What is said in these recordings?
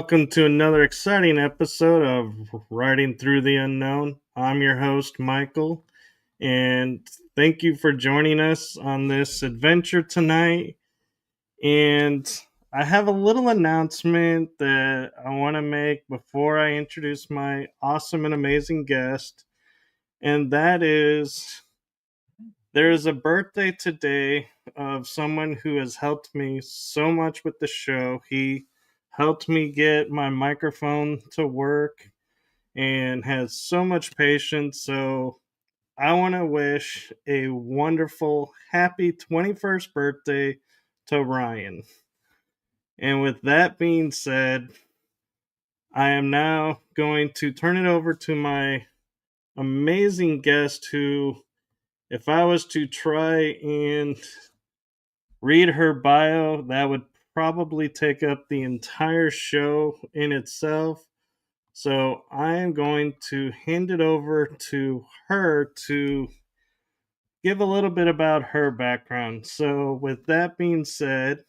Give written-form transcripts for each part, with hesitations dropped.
welcome to another exciting episode of Riding Through the Unknown. I'm your host, Michael, and thank you for joining us on this adventure tonight. And I have a little announcement that I want to make before I introduce my awesome and amazing guest, and that is there is a birthday today of someone who has helped me so much with the show. He helped me get my microphone to work and has so much patience. So I want to wish a wonderful, happy 21st birthday to Ryan. And with that being said, I am now going to turn it over to my amazing guest who, if I was to try and read her bio, that would probably take up the entire show in itself. So I am going to hand it over to her to give a little bit about her background. So, with that being said,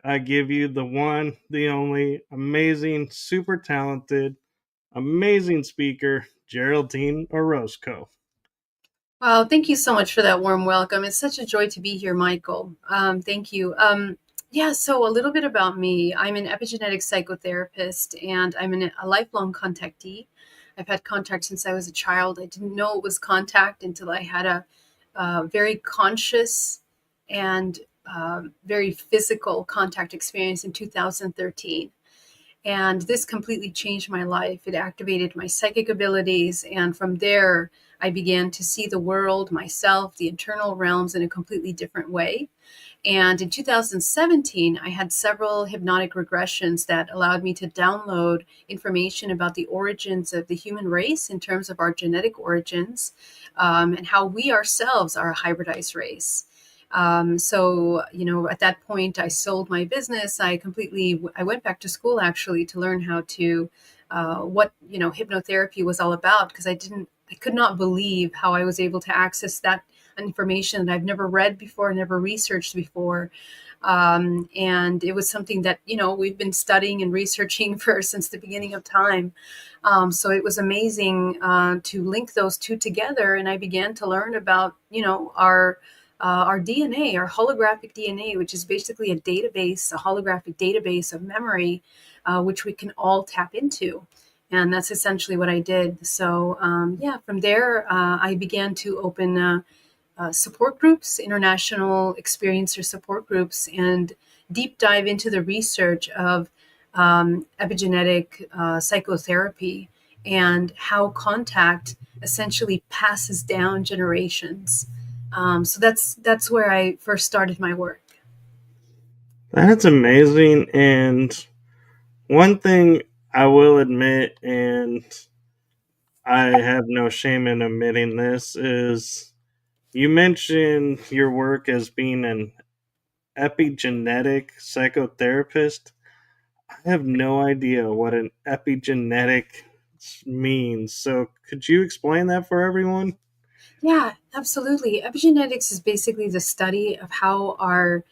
I give you the one, the only, amazing, super talented, amazing speaker, Geraldine Orozco. Wow, thank you so much for that warm welcome. It's such a joy to be here, Michael. Thank you. Yeah, so a little bit about me. I'm an epigenetic psychotherapist and a lifelong contactee. I've had contact since I was a child. I didn't know it was contact until I had a very conscious and very physical contact experience in 2013. And this completely changed my life. It activated my psychic abilities. And from there, I began to see the world, myself, the internal realms in a completely different way. And in 2017, I had several hypnotic regressions that allowed me to download information about the origins of the human race in terms of our genetic origins, and how we ourselves are a hybridized race. At that point, I sold my business. I went back to school actually to learn how to, what, hypnotherapy was all about, because I could not believe how I was able to access that information that I've never read before, never researched before. And it was something that, we've been studying and researching since the beginning of time. So it was amazing to link those two together. And I began to learn about, our DNA, our holographic DNA, which is basically a database, a holographic database of memory, which we can all tap into. And that's essentially what I did. So, from there, I began to open support groups, international experiencer support groups, and deep dive into the research of epigenetic psychotherapy and how contact essentially passes down generations. So that's where I first started my work. That's amazing. And one thing I will admit, and I have no shame in admitting this, is you mentioned your work as being an epigenetic psychotherapist. I have no idea what an epigenetic means. So, could you explain that for everyone? Yeah, absolutely. Epigenetics is basically the study of how our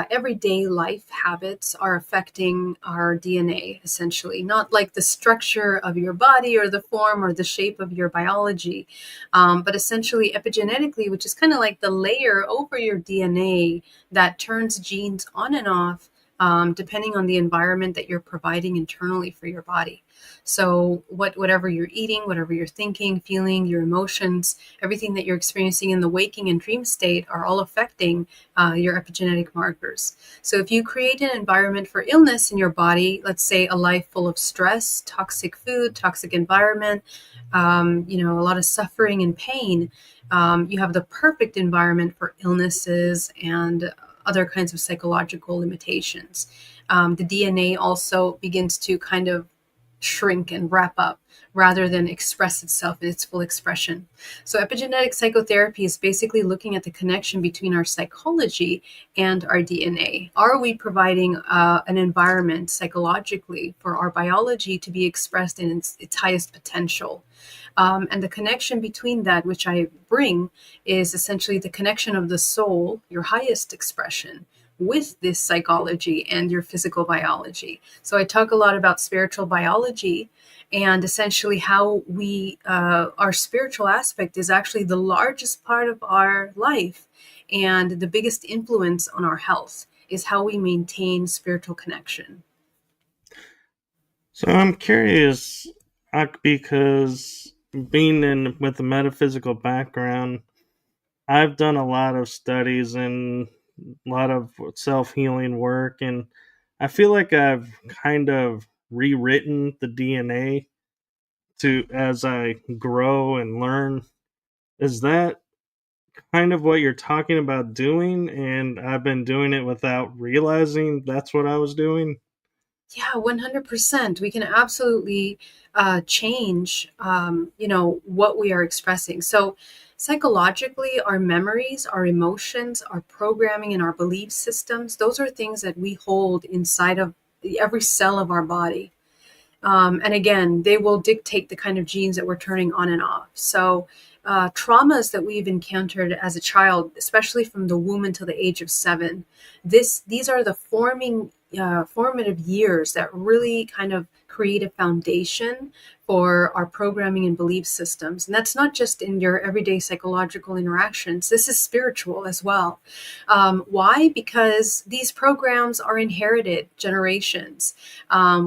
everyday life habits are affecting our DNA, essentially. Not like the structure of your body or the form or the shape of your biology, but essentially epigenetically, which is kind of like the layer over your DNA that turns genes on and off, depending on the environment that you're providing internally for your body. So whatever you're eating, whatever you're thinking, feeling, your emotions, everything that you're experiencing in the waking and dream state are all affecting your epigenetic markers. So if you create an environment for illness in your body, let's say a life full of stress, toxic food, toxic environment, a lot of suffering and pain, you have the perfect environment for illnesses and other kinds of psychological limitations. The DNA also begins to kind of shrink and wrap up rather than express itself in its full expression. So epigenetic psychotherapy is basically looking at the connection between our psychology and our DNA. Are we providing an environment psychologically for our biology to be expressed in its highest potential? And the connection between that, which I bring, is essentially the connection of the soul, your highest expression, with this psychology and your physical biology. So I talk a lot about spiritual biology and essentially how our spiritual aspect is actually the largest part of our life, and the biggest influence on our health is how we maintain spiritual connection. So I'm curious, because being in with a metaphysical background, I've done a lot of studies and a lot of self healing work, and I feel like I've kind of rewritten the DNA to as I grow and learn. Is that kind of what you're talking about doing? And I've been doing it without realizing that's what I was doing. Yeah, 100%. We can absolutely change, what we are expressing. So, psychologically, our memories, our emotions, our programming, and our belief systems, those are things that we hold inside of every cell of our body. And again, they will dictate the kind of genes that we're turning on and off. So, traumas that we've encountered as a child, especially from the womb until the age of 7, these are the formative years that really kind of create a foundation for our programming and belief systems. And that's not just in your everyday psychological interactions. This is spiritual as well. Why? Because these programs are inherited generations.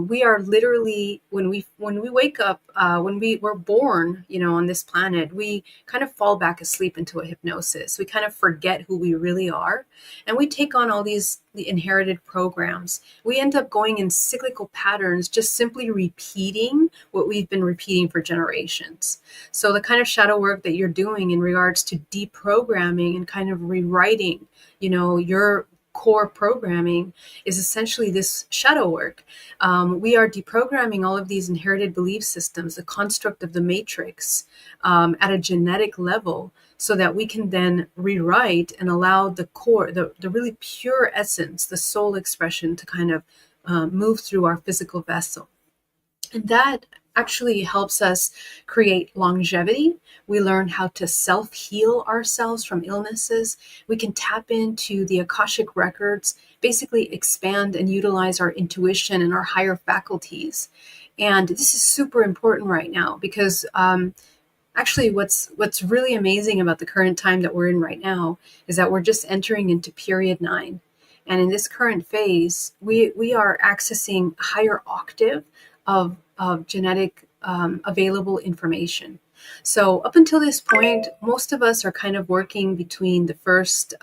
We are literally, when we wake up, when we were born, on this planet, we kind of fall back asleep into a hypnosis. We kind of forget who we really are, and we take on all the inherited programs. We end up going in cyclical patterns, just simply repeating what we've been repeating for generations. So the kind of shadow work that you're doing in regards to deprogramming and kind of rewriting, your core programming is essentially this shadow work. We are deprogramming all of these inherited belief systems, the construct of the matrix, at a genetic level, so that we can then rewrite and allow the core, the really pure essence, the soul expression to kind of move through our physical vessel. And that actually helps us create longevity. We learn how to self heal ourselves from illnesses. We can tap into the Akashic records, basically expand and utilize our intuition and our higher faculties. And this is super important right now because actually what's really amazing about the current time that we're in right now is that we're just entering into period 9. And in this current phase, we are accessing a higher octave of genetic available information. So up until this point, most of us are kind of working between the first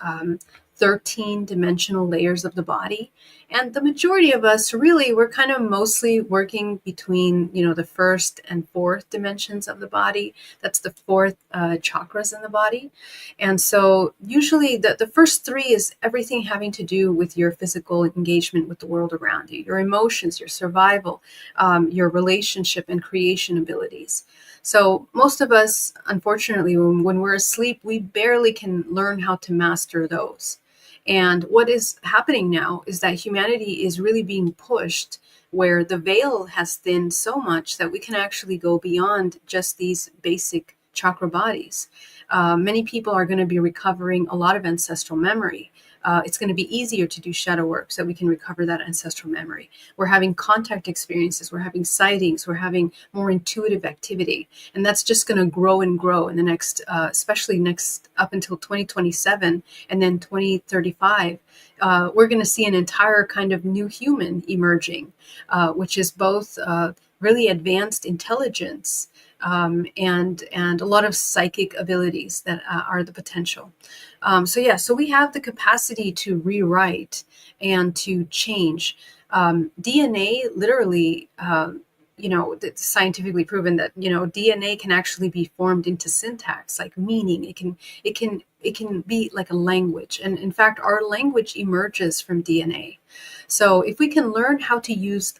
13 dimensional layers of the body. And the majority of us really, we're kind of mostly working between, the first and fourth dimensions of the body. That's the fourth chakras in the body. And so usually the first three is everything having to do with your physical engagement with the world around you, your emotions, your survival, your relationship and creation abilities. So most of us, unfortunately, when we're asleep, we barely can learn how to master those. And what is happening now is that humanity is really being pushed where the veil has thinned so much that we can actually go beyond just these basic chakra bodies. Many people are going to be recovering a lot of ancestral memory. It's going to be easier to do shadow work so we can recover that ancestral memory. We're having contact experiences, we're having sightings, we're having more intuitive activity. And that's just going to grow and grow in the next, especially next up until 2027 and then 2035. We're going to see an entire kind of new human emerging, which is both really advanced intelligence and a lot of psychic abilities that are the potential. So we have the capacity to rewrite and to change. DNA literally, it's scientifically proven that DNA can actually be formed into syntax, like meaning. It can be like a language, and in fact, our language emerges from DNA. So if we can learn how to use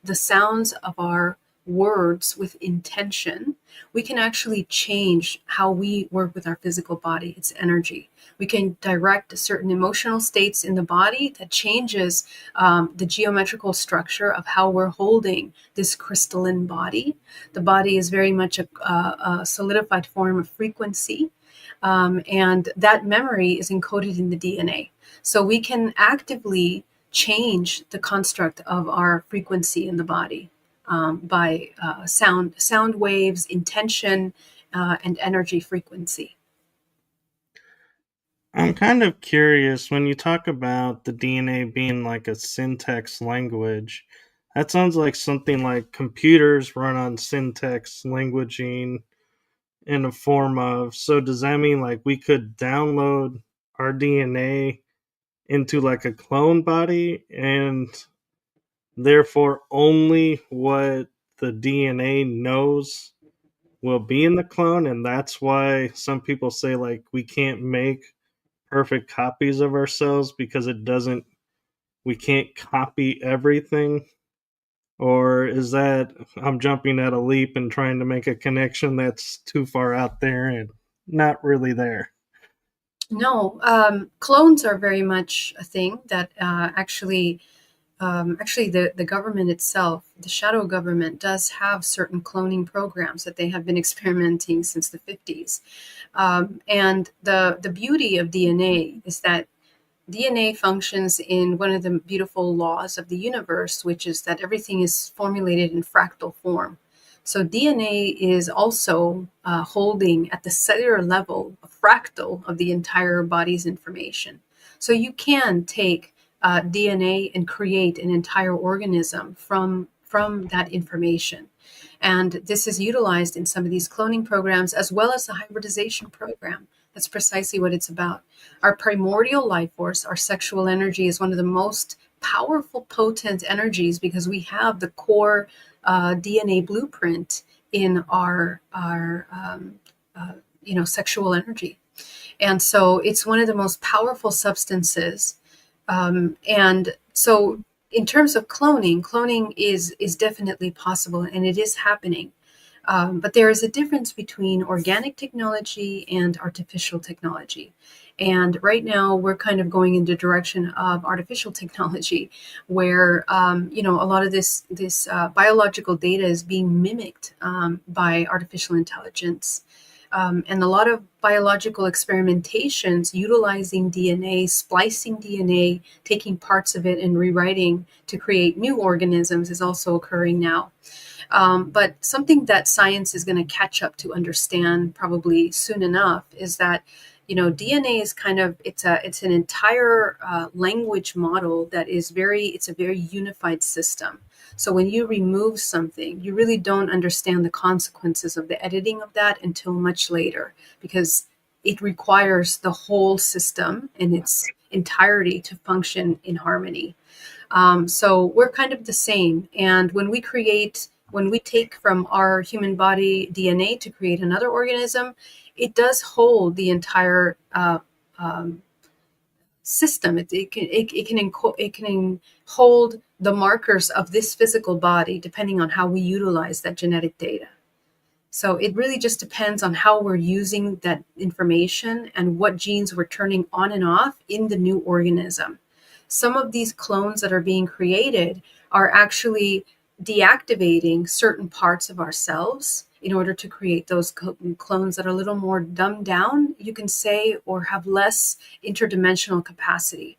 the sounds of our words with intention, we can actually change how we work with our physical body, its energy. We can direct certain emotional states in the body that changes the geometrical structure of how we're holding this crystalline body. The body is very much a solidified form of frequency, and that memory is encoded in the DNA. So we can actively change the construct of our frequency in the body by sound waves, intention, and energy frequency. I'm kind of curious when you talk about the DNA being like a syntax language. That sounds like something like computers run on syntax languaging in a form of. So does that mean like we could download our DNA into like a clone body and therefore only what the DNA knows will be in the clone, and that's why some people say like we can't make perfect copies of ourselves because it doesn't we can't copy everything? Or is that I'm jumping at a leap and trying to make a connection that's too far out there and not really there? No, clones are very much a thing that actually, the government itself, the shadow government, does have certain cloning programs that they have been experimenting since the 50s. And the beauty of DNA is that DNA functions in one of the beautiful laws of the universe, which is that everything is formulated in fractal form. So DNA is also holding at the cellular level a fractal of the entire body's information. So you can take DNA and create an entire organism from that information. And this is utilized in some of these cloning programs as well as the hybridization program. That's precisely what it's about. Our primordial life force, our sexual energy, is one of the most powerful, potent energies because we have the core DNA blueprint in our sexual energy, and so it's one of the most powerful substances. And so, in terms of cloning is definitely possible, and it is happening. But there is a difference between organic technology and artificial technology. And right now, we're kind of going in the direction of artificial technology, where a lot of this biological data is being mimicked by artificial intelligence. And a lot of biological experimentations utilizing DNA, splicing DNA, taking parts of it and rewriting to create new organisms is also occurring now. But something that science is going to catch up to understand probably soon enough is that DNA is kind of it's an entire language model that is it's a very unified system. So when you remove something, you really don't understand the consequences of the editing of that until much later, because it requires the whole system in its entirety to function in harmony. So we're kind of the same. And when we take from our human body DNA to create another organism, it does hold the entire system. It can hold the markers of this physical body depending on how we utilize that genetic data. So it really just depends on how we're using that information and what genes we're turning on and off in the new organism. Some of these clones that are being created are actually deactivating certain parts of ourselves in order to create those clones that are a little more dumbed down, you can say, or have less interdimensional capacity.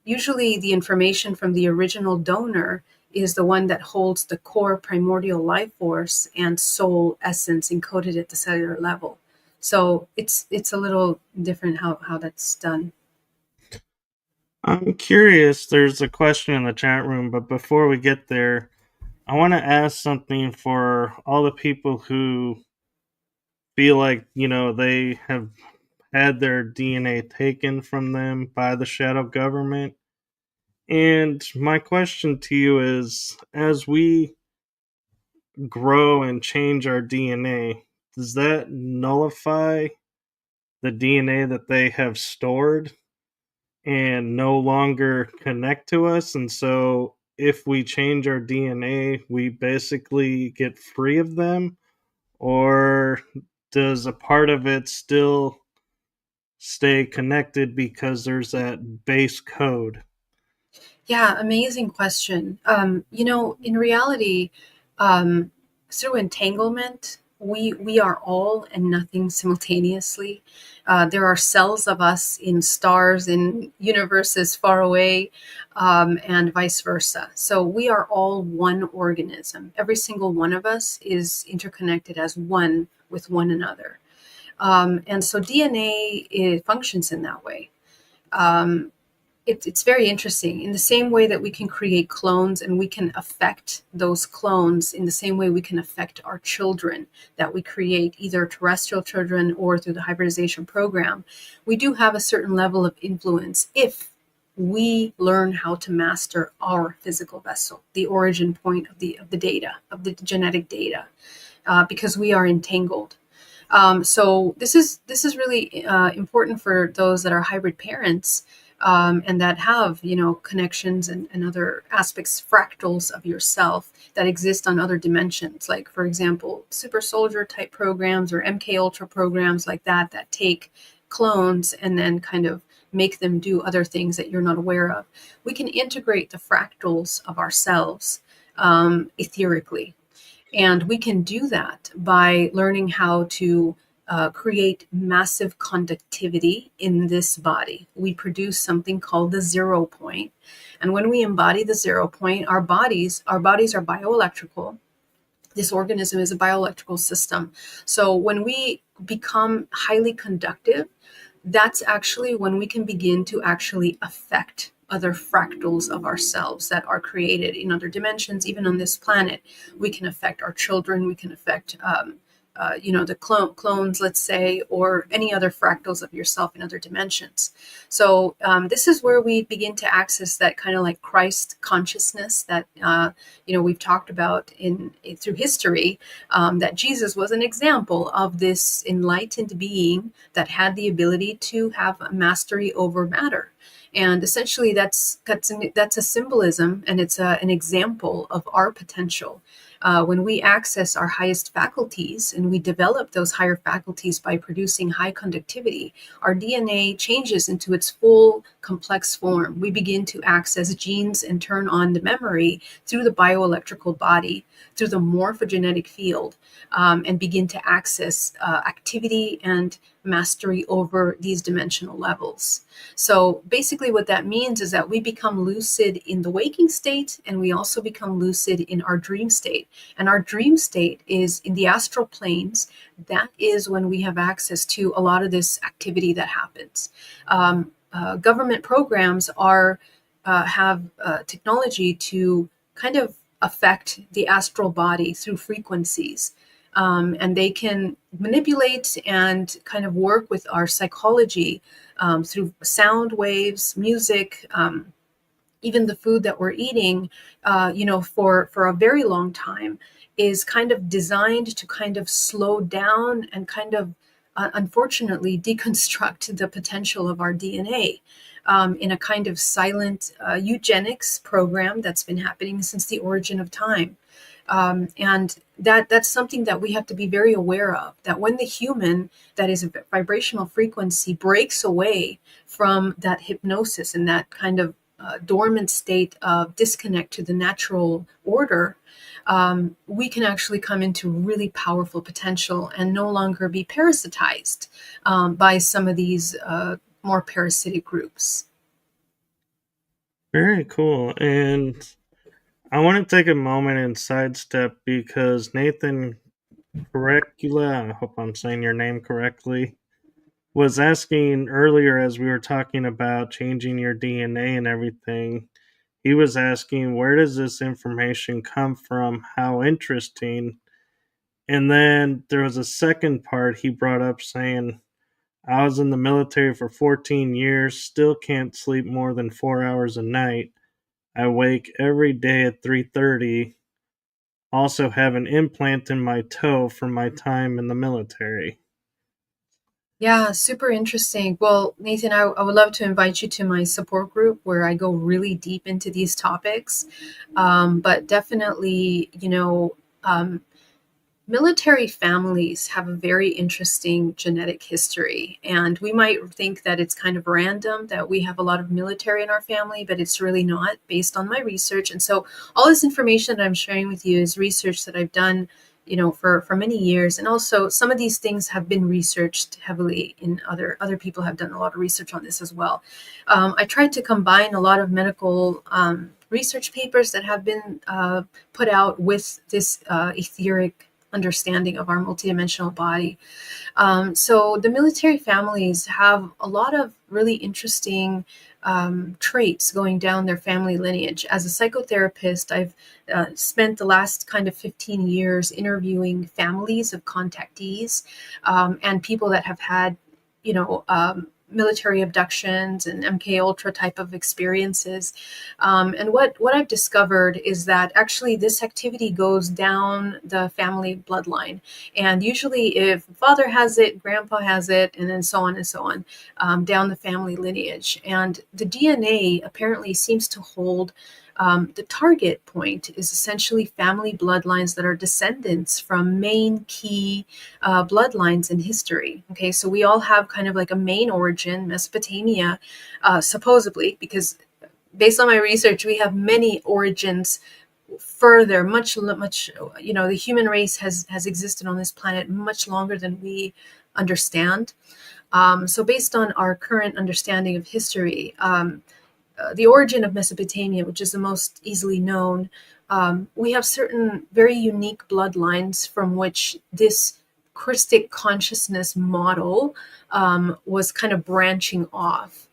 Usually the information from the original donor is the one that holds the core primordial life force and soul essence encoded at the cellular level. So it's a little different how that's done. I'm curious, there's a question in the chat room, but before we get there, I want to ask something for all the people who feel like, they have had their DNA taken from them by the shadow government. And my question to you is, as we grow and change our DNA, does that nullify the DNA that they have stored and no longer connect to us? And so if we change our DNA, we basically get free of them, or does a part of it still stay connected because there's that base code? Yeah, amazing question. In reality, um, through entanglement, we are all and nothing simultaneously. There are cells of us in stars, in universes far away, and vice versa. So we are all one organism. Every single one of us is interconnected as one with one another. And so DNA, it functions in that way. Um, it's very interesting. In the same way that we can create clones and we can affect those clones, in the same way we can affect our children that we create, either terrestrial children or through the hybridization program, we do have a certain level of influence if we learn how to master our physical vessel, the origin point of the data, of the genetic data, because we are entangled. So this is really important for those that are hybrid parents, and that have connections and other aspects, fractals of yourself that exist on other dimensions. Like for example, super soldier type programs or MK Ultra programs like that take clones and then kind of make them do other things that you're not aware of. We can integrate the fractals of ourselves etherically, and we can do that by learning how to create massive conductivity in this body. We produce something called the 0 point. And when we embody the 0 point, our bodies are bioelectrical. This organism is a bioelectrical system. So when we become highly conductive, that's actually when we can begin to actually affect other fractals of ourselves that are created in other dimensions, even on this planet. We can affect our children, we can affect the clones, let's say, or any other fractals of yourself in other dimensions. So this is where we begin to access that kind of like Christ consciousness that we've talked about in through history. That Jesus was an example of this enlightened being that had the ability to have a mastery over matter. And essentially, that's a symbolism, and it's an example of our potential. When we access our highest faculties and we develop those higher faculties by producing high conductivity, our DNA changes into its full complex form. We begin to access genes and turn on the memory through the bioelectrical body, through the morphogenetic field, and begin to access activity and mastery over these dimensional levels. So basically, what that means is that we become lucid in the waking state, and we also become lucid in our dream state. And our dream state is in the astral planes. That is when we have access to a lot of this activity that happens. Government programs have technology to kind of affect the astral body through frequencies. And they can manipulate and kind of work with our psychology through sound waves, music, even the food that we're eating, for a very long time is kind of designed to kind of slow down and kind of, unfortunately, deconstruct the potential of our DNA. In a kind of silent eugenics program that's been happening since the origin of time. And that's something that we have to be very aware of, that when the human that is a vibrational frequency breaks away from that hypnosis and that kind of dormant state of disconnect to the natural order, we can actually come into really powerful potential and no longer be parasitized by some of these more parasitic groups. Very cool. And I want to take a moment and sidestep because Nathan Correcula, I hope I'm saying your name correctly, was asking earlier as we were talking about changing your DNA and everything. He was asking, where does this information come from? How interesting. And then there was a second part he brought up saying, I was in the military for 14 years, still can't sleep more than 4 hours a night. I wake every day at 3:30. Also have an implant in my toe from my time in the military. Yeah, super interesting. Well, Nathan, I would love to invite you to my support group where I go really deep into these topics. But definitely, um, military families have a very interesting genetic history, and we might think that it's kind of random that we have a lot of military in our family, but it's really not based on my research. And so, all this information that I'm sharing with you is research that I've done, for many years, and also some of these things have been researched heavily in other people have done a lot of research on this as well. I tried to combine a lot of medical research papers that have been put out with this etheric understanding of our multidimensional body. So the military families have a lot of really interesting traits going down their family lineage. As a psychotherapist, I've spent the last kind of 15 years interviewing families of contactees and people that have had, military abductions and MK Ultra type of experiences. And what I've discovered is that actually this activity goes down the family bloodline. And usually, if father has it, grandpa has it, and then so on and so on, down the family lineage. And the DNA apparently seems to hold. The target point is essentially family bloodlines that are descendants from main key bloodlines in history. Okay, so we all have kind of like a main origin, Mesopotamia, supposedly, because based on my research, we have many origins further, much. The human race has existed on this planet much longer than we understand. So, based on our current understanding of history, the origin of Mesopotamia, which is the most easily known, we have certain very unique bloodlines from which this Christic consciousness model was kind of branching off.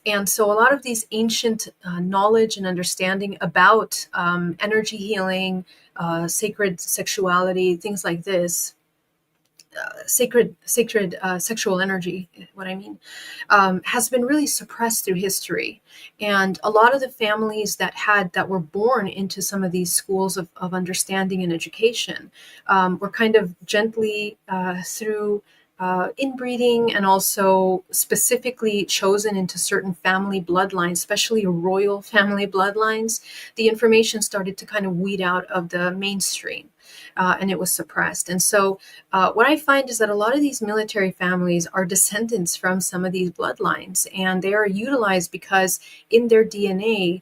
And so, a lot of these ancient knowledge and understanding about energy healing, sacred sexuality, things like this, sacred sexual energy, what I mean, has been really suppressed through history. And a lot of the families that were born into some of these schools of understanding and education were kind of gently through inbreeding and also specifically chosen into certain family bloodlines, especially royal family bloodlines. The information started to kind of weed out of the mainstream. And it was suppressed. And so, what I find is that a lot of these military families are descendants from some of these bloodlines, and they are utilized because in their DNA,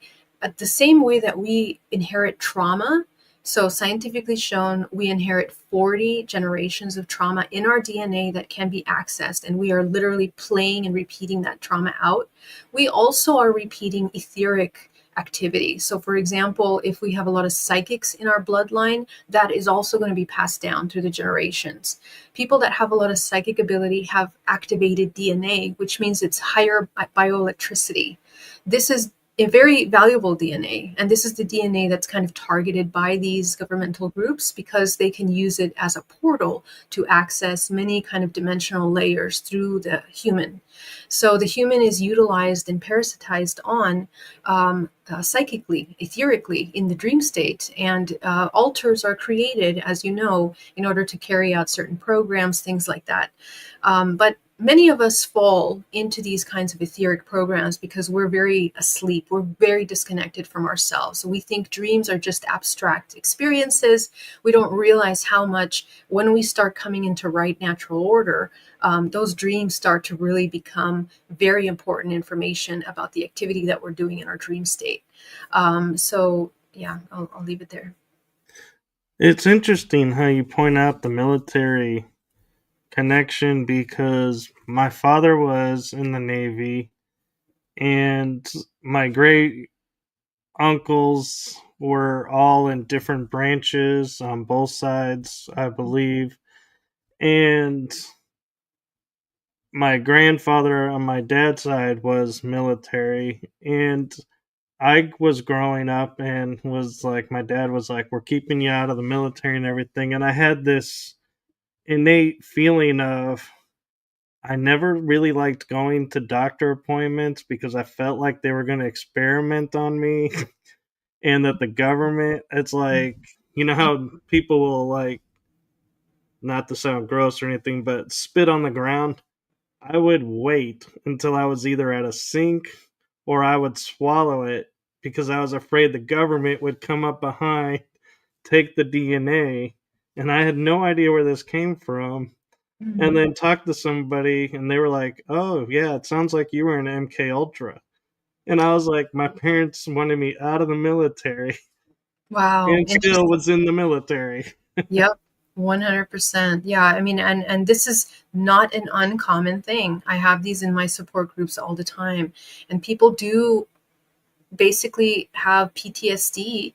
the same way that we inherit trauma. So, scientifically shown, we inherit 40 generations of trauma in our DNA that can be accessed, and we are literally playing and repeating that trauma out. We also are repeating etheric activity. So, for example, if we have a lot of psychics in our bloodline, that is also going to be passed down through the generations. People that have a lot of psychic ability have activated DNA, which means it's higher bioelectricity. This is a very valuable DNA. And this is the DNA that's kind of targeted by these governmental groups because they can use it as a portal to access many kind of dimensional layers through the human. So the human is utilized and parasitized on psychically, etherically in the dream state. And altars are created, as you know, in order to carry out certain programs, things like that. But many of us fall into these kinds of etheric programs because we're very asleep. We're very disconnected from ourselves. So we think dreams are just abstract experiences. We don't realize how much, when we start coming into right natural order, those dreams start to really become very important information about the activity that we're doing in our dream state. So, yeah, I'll leave it there. It's interesting how you point out the military connection because my father was in the Navy and my great uncles were all in different branches on both sides, I believe. And my grandfather on my dad's side was military. And I was growing up and was like, my dad was like, we're keeping you out of the military and everything. And I had this innate feeling of, I never really liked going to doctor appointments because I felt like they were going to experiment on me and that the government, it's like, you know how people will, like, not to sound gross or anything, but spit on the ground I would wait until I was either at a sink or I would swallow it because I was afraid the government would come up behind, take the DNA, and I had no idea where this came from. And Mm. then talk to somebody, and they were like, "Oh yeah, it sounds like you were in MK Ultra." And I was like, "My parents wanted me out of the military, Wow, and still interesting. was in the military." Yep, 100%. Yeah, I mean, and this is not an uncommon thing. I have these in my support groups all the time, and people do basically have PTSD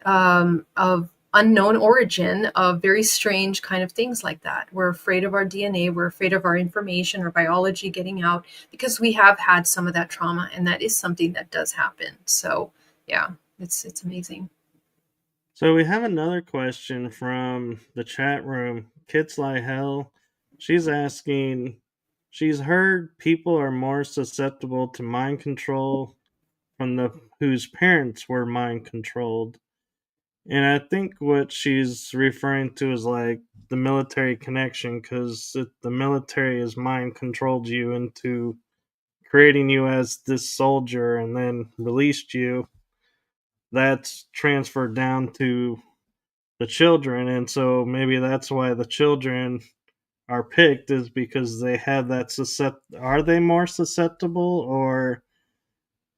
of unknown origin, of very strange kind of things like that. We're afraid of our DNA, we're afraid of our information or biology getting out because we have had some of that trauma, and that is something that does happen. So, yeah, it's amazing. So we have another question from the chat room. Kids Like Hell. She's asking, she's heard people are more susceptible to mind control from the whose parents were mind controlled. And I think what she's referring to is like the military connection, because the military has mind controlled you into creating you as this soldier and then released you. That's transferred down to the children, and so maybe that's why the children are picked, is because they have that are they more susceptible, or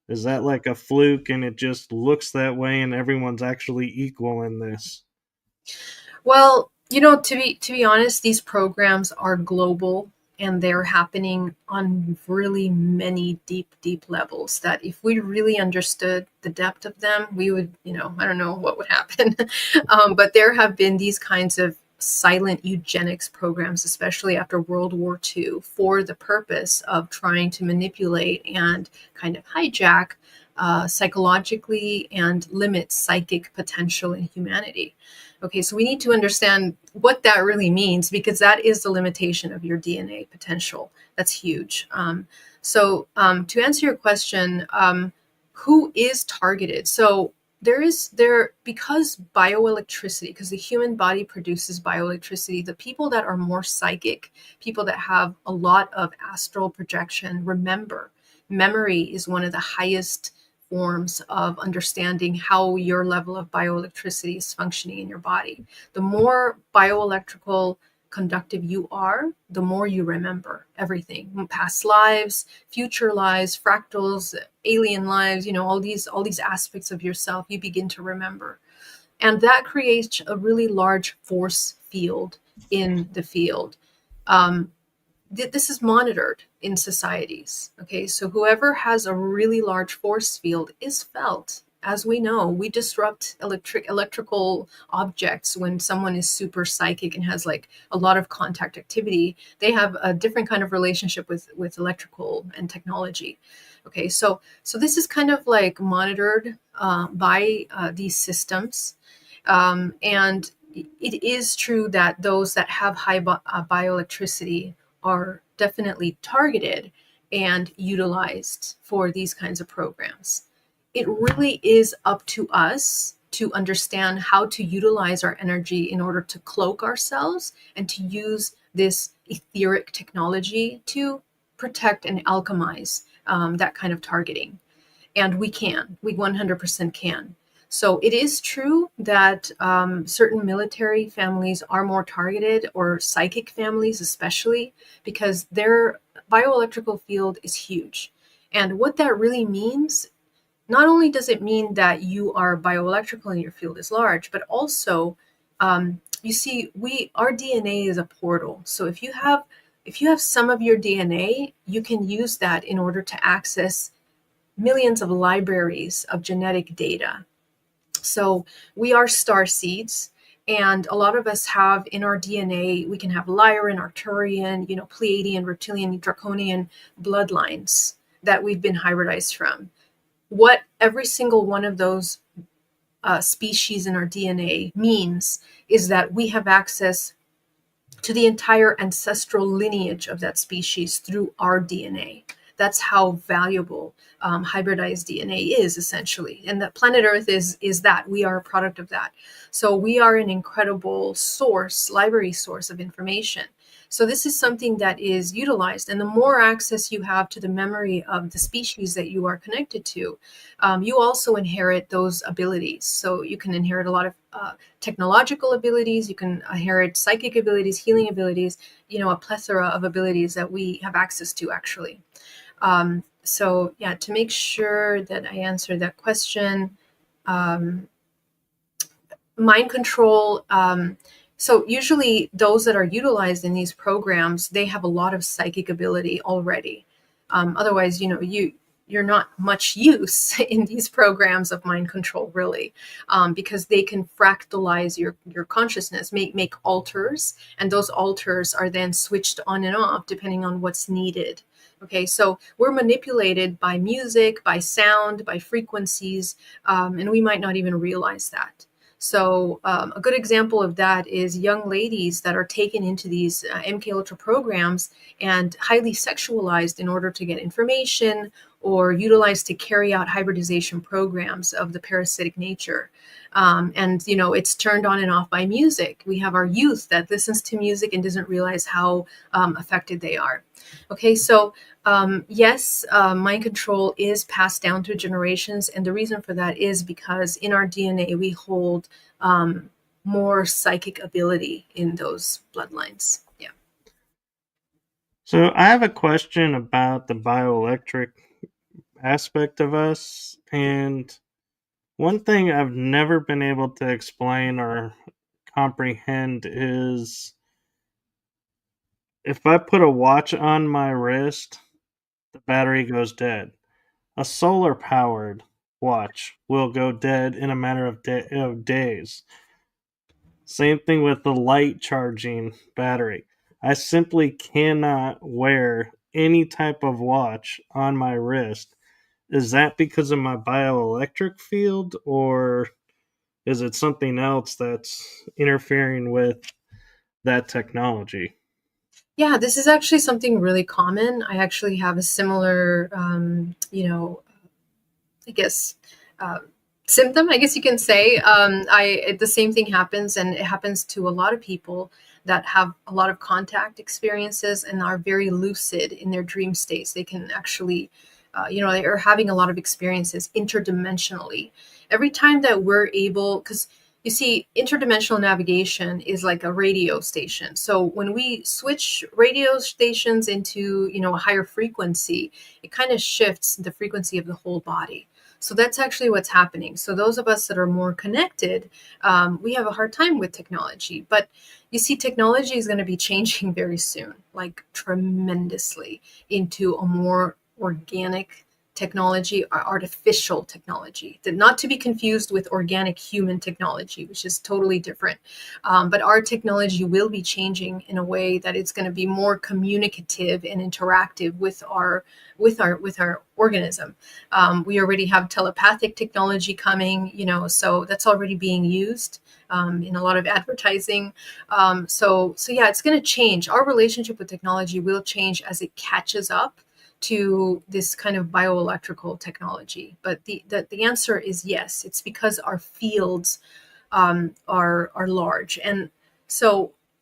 is that like a fluke and it just looks that way and everyone's actually equal in this? Well, to be honest, these programs are global and they're happening on really many deep levels that if we really understood the depth of them, we would, I don't know what would happen. But there have been these kinds of silent eugenics programs, especially after World War II, for the purpose of trying to manipulate and kind of hijack psychologically and limit psychic potential in humanity. Okay, so we need to understand what that really means because that is the limitation of your DNA potential. That's huge. To answer your question, who is targeted? So there because bioelectricity, because the human body produces bioelectricity, the people that are more psychic, people that have a lot of astral projection, memory is one of the highest forms of understanding how your level of bioelectricity is functioning in your body. The more bioelectrical conductive you are, the more you remember everything. Past lives, future lives, fractals, alien lives, all these aspects of yourself you begin to remember. And that creates a really large force field in the field. Um, this is monitored in societies. Okay, so whoever has a really large force field is felt. As we know, we disrupt electrical objects when someone is super psychic and has like a lot of contact activity. They have a different kind of relationship with electrical and technology. Okay, so this is kind of like monitored by these systems, and it is true that those that have high bioelectricity are definitely targeted and utilized for these kinds of programs. It really is up to us to understand how to utilize our energy in order to cloak ourselves and to use this etheric technology to protect and alchemize that kind of targeting. And we 100% can. So it is true that certain military families are more targeted, or psychic families especially, because their bioelectrical field is huge. And what that really means, not only does it mean that you are bioelectrical and your field is large, but also you see, our DNA is a portal. So if you have some of your DNA, you can use that in order to access millions of libraries of genetic data. So we are star seeds, and a lot of us have in our DNA, we can have Lyran, Arcturian, Pleiadian, Reptilian, Draconian bloodlines that we've been hybridized from. What every single one of those species in our DNA means is that we have access to the entire ancestral lineage of that species through our DNA. That's how valuable hybridized DNA is, essentially. And that planet Earth is that. We are a product of that. So we are an incredible library source of information. So this is something that is utilized, and the more access you have to the memory of the species that you are connected to, you also inherit those abilities. So you can inherit a lot of technological abilities, you can inherit psychic abilities, healing abilities, a plethora of abilities that we have access to actually. So yeah, to make sure that I answer that question, um, mind control. So usually those that are utilized in these programs, they have a lot of psychic ability already. Otherwise, you're not much use in these programs of mind control, really, because they can fractalize your consciousness, make alters, and those alters are then switched on and off depending on what's needed. Okay, so we're manipulated by music, by sound, by frequencies, and we might not even realize that. So a good example of that is young ladies that are taken into these MK Ultra programs and highly sexualized in order to get information or utilized to carry out hybridization programs of the parasitic nature. And it's turned on and off by music. We have our youth that listens to music and doesn't realize how affected they are. Okay, so yes, mind control is passed down through generations, and the reason for that is because in our DNA we hold more psychic ability in those bloodlines. Yeah. So I have a question about the bioelectric aspect of us, and one thing I've never been able to explain or comprehend is if I put a watch on my wrist, the battery goes dead. A solar powered watch will go dead in a matter of days. Same thing with the light charging battery. I simply cannot wear any type of watch on my wrist. Is that because of my bioelectric field, or is it something else that's interfering with that technology? Yeah, this is actually something really common. I actually have a similar, I guess, uh, symptom, I guess you can say. The same thing happens, and it happens to a lot of people that have a lot of contact experiences and are very lucid in their dream states. They can actually, they are having a lot of experiences interdimensionally. Every time that we're able, because you see, interdimensional navigation is like a radio station. So when we switch radio stations into, a higher frequency, it kind of shifts the frequency of the whole body. So that's actually what's happening. So those of us that are more connected, we have a hard time with technology. But you see, technology is going to be changing very soon, like tremendously, into a more organic technology or artificial technology, not to be confused with organic human technology, which is totally different. But our technology will be changing in a way that it's going to be more communicative and interactive with our organism. We already have telepathic technology coming, so that's already being used in a lot of advertising. So yeah, it's going to change. Our relationship with technology will change as it catches up to this kind of bioelectrical technology. But the answer is yes. It's because our fields are large, and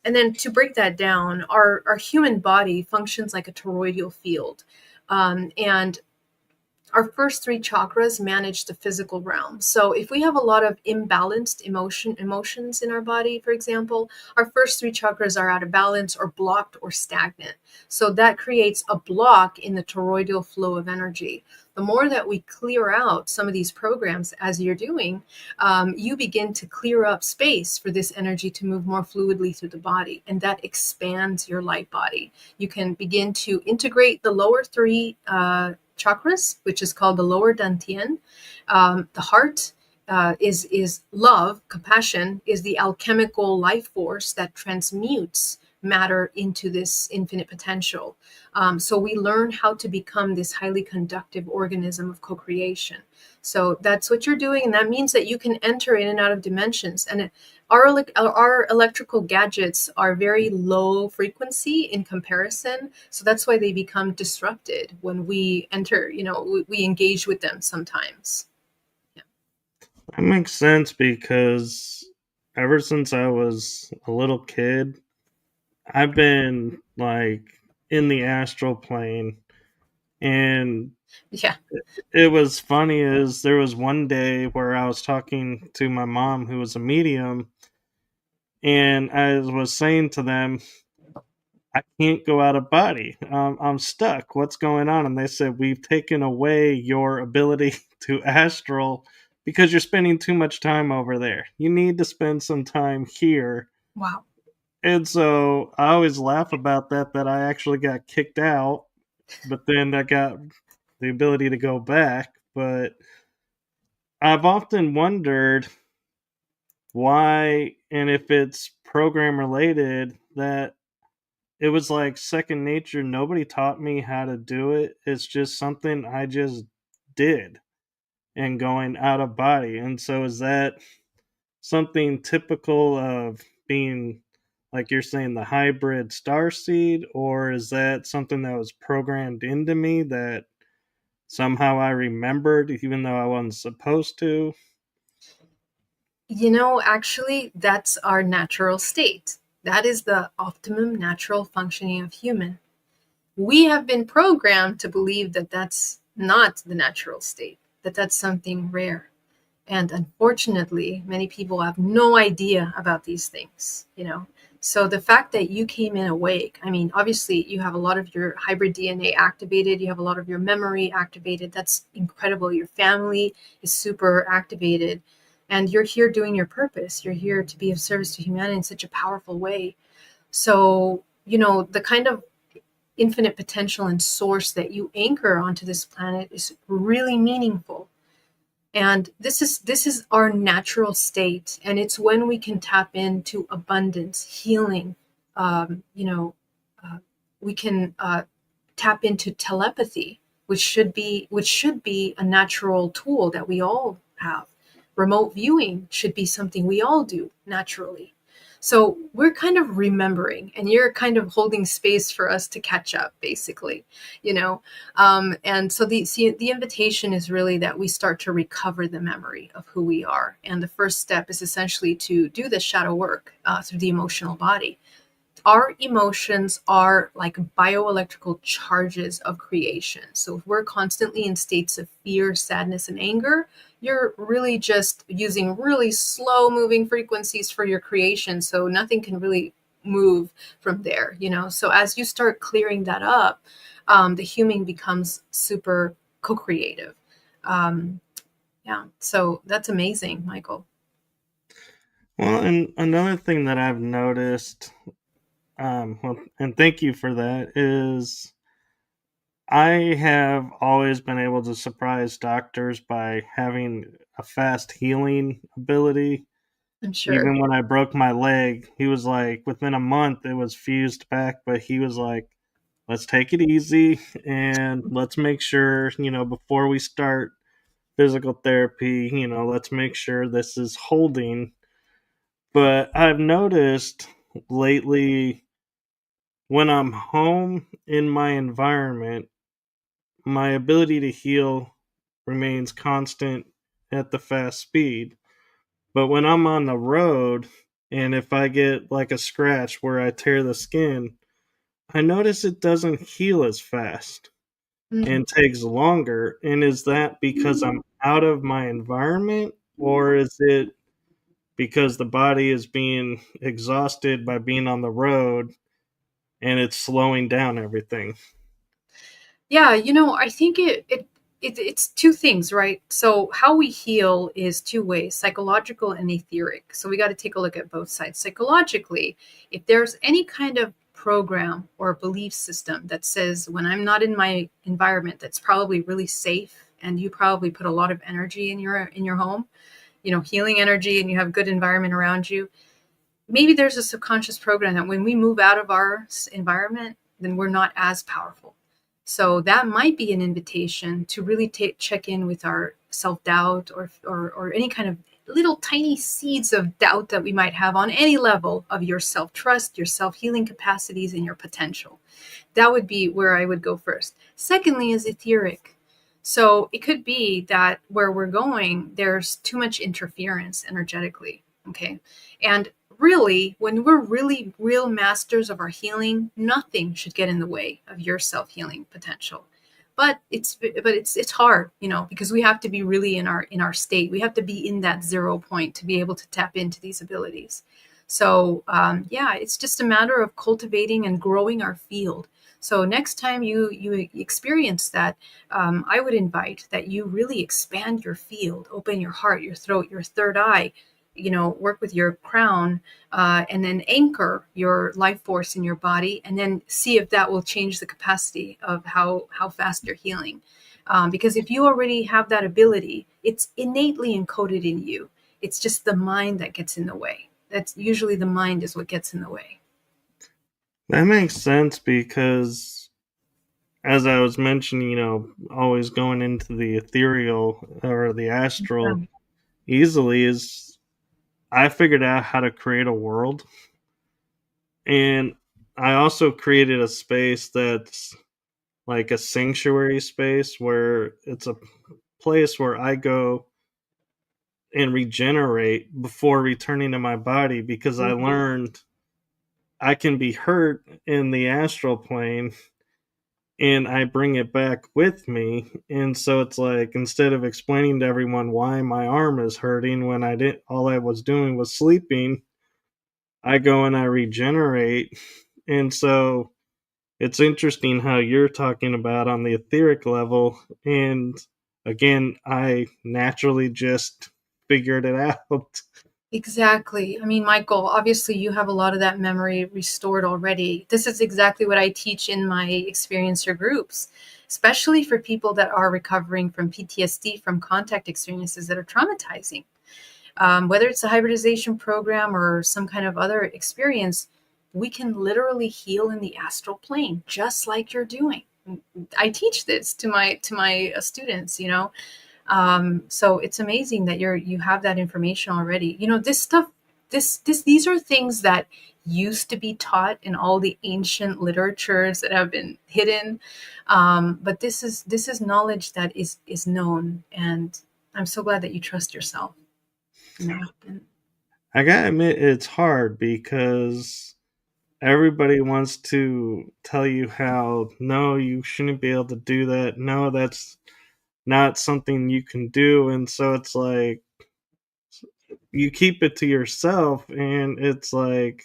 then to break that down, our human body functions like a toroidal field, and our first three chakras manage the physical realm. So if we have a lot of imbalanced emotions in our body, for example, our first three chakras are out of balance or blocked or stagnant. So that creates a block in the toroidal flow of energy. The more that we clear out some of these programs, as you're doing, you begin to clear up space for this energy to move more fluidly through the body, and that expands your light body. You can begin to integrate the lower three chakras, which is called the lower dantian. The heart is love, compassion is the alchemical life force that transmutes matter into this infinite potential. So we learn how to become this highly conductive organism of co-creation. So that's what you're doing, and that means that you can enter in and out of dimensions. And our electrical gadgets are very low frequency in comparison, so that's why they become disrupted when we enter. We engage with them sometimes. Yeah. That makes sense because ever since I was a little kid, I've been like in the astral plane, and Yeah. it was funny is there was one day where I was talking to my mom who was a medium, and I was saying to them, I can't go out of body. I'm stuck. What's going on? And they said, we've taken away your ability to astral because you're spending too much time over there. You need to spend some time here. Wow. And so I always laugh about that I actually got kicked out, but then I got the ability to go back. But I've often wondered why, and if it's program related, that it was like second nature. Nobody taught me how to do it. It's just something I just did and going out of body. And so is that something typical of being, like you're saying, the hybrid star seed, or is that something that was programmed into me that somehow I remembered even though I wasn't supposed to? Actually, that's our natural state. That is the optimum natural functioning of human. We have been programmed to believe that that's not the natural state, that that's something rare. And unfortunately, many people have no idea about these things. So the fact that you came in awake, I mean, obviously you have a lot of your hybrid DNA activated, you have a lot of your memory activated. That's incredible. Your family is super activated, and you're here doing your purpose. You're here to be of service to humanity in such a powerful way. So, the kind of infinite potential and source that you anchor onto this planet is really meaningful. And this is our natural state, and it's when we can tap into abundance, healing. um, you know uh, we can tap into telepathy, which should be a natural tool that we all have. Remote viewing should be something we all do naturally. So we're kind of remembering, and you're kind of holding space for us to catch up, basically. you know and so the invitation is really that we start to recover the memory of who we are, and the first step is essentially to do the shadow work through the emotional body. Our emotions are like bioelectrical charges of creation. So if we're constantly in states of fear, sadness, and anger, you're really just using really slow moving frequencies for your creation. So nothing can really move from there. So as you start clearing that up, the human becomes super co creative. Um, yeah. So that's amazing, Michael. Well, and another thing that I've noticed, well, and thank you for that, is I have always been able to surprise doctors by having a fast healing ability. I'm sure. Even when I broke my leg, he was like, within a month, it was fused back, but he was like, let's take it easy and let's make sure, before we start physical therapy, let's make sure this is holding. But I've noticed lately when I'm home in my environment, my ability to heal remains constant at the fast speed. But when I'm on the road, and if I get like a scratch where I tear the skin, I notice it doesn't heal as fast Mm. and takes longer. And is that because I'm out of my environment, or is it because the body is being exhausted by being on the road and it's slowing down everything? Yeah, I think it's two things, right? So how we heal is two ways: psychological and etheric. So we got to take a look at both sides. Psychologically, if there's any kind of program or belief system that says when I'm not in my environment, that's probably really safe, and you probably put a lot of energy in your home, healing energy, and you have good environment around you. Maybe there's a subconscious program that when we move out of our environment, then we're not as powerful. So that might be an invitation to really check in with our self doubt, or any kind of little tiny seeds of doubt that we might have on any level of your self trust, your self healing capacities, and your potential. That would be where I would go first. Secondly, is etheric. So it could be that where we're going, there's too much interference energetically. Okay. And really, when we're really real masters of our healing, nothing should get in the way of your self-healing potential. But it's hard, because we have to be really in our state. We have to be in that 0 point to be able to tap into these abilities. So yeah, it's just a matter of cultivating and growing our field. So next time you experience that, I would invite that you really expand your field, open your heart, your throat, your third eye, work with your crown, and then anchor your life force in your body, and then see if that will change the capacity of how fast you're healing. Because if you already have that ability, it's innately encoded in you. It's just the mind that gets in the way. That's usually the mind is what gets in the way. That makes sense because, as I was mentioning, always going into the ethereal or the astral easily is I figured out how to create a world. And I also created a space that's like a sanctuary space where it's a place where I go and regenerate before returning to my body because I learned I can be hurt in the astral plane and I bring it back with me. And so it's like instead of explaining to everyone why my arm is hurting when I didn't all I was doing was sleeping, I go and I regenerate. And so it's interesting how you're talking about on the etheric level. And again, I naturally just figured it out. Exactly. I mean, Michael, obviously you have a lot of that memory restored already. This is exactly what I teach in my experiencer groups, especially for people that are recovering from PTSD, from contact experiences that are traumatizing. Whether it's a hybridization program or some kind of other experience, we can literally heal in the astral plane, just like you're doing. I teach this to my students. So it's amazing that you have that information already. This stuff, these are things that used to be taught in all the ancient literatures that have been hidden. But this is knowledge that is known, and I'm so glad that you trust yourself. And I gotta admit, it's hard because everybody wants to tell you how, no, you shouldn't be able to do that. No, that's not something you can do. And so it's like, you keep it to yourself, and it's like,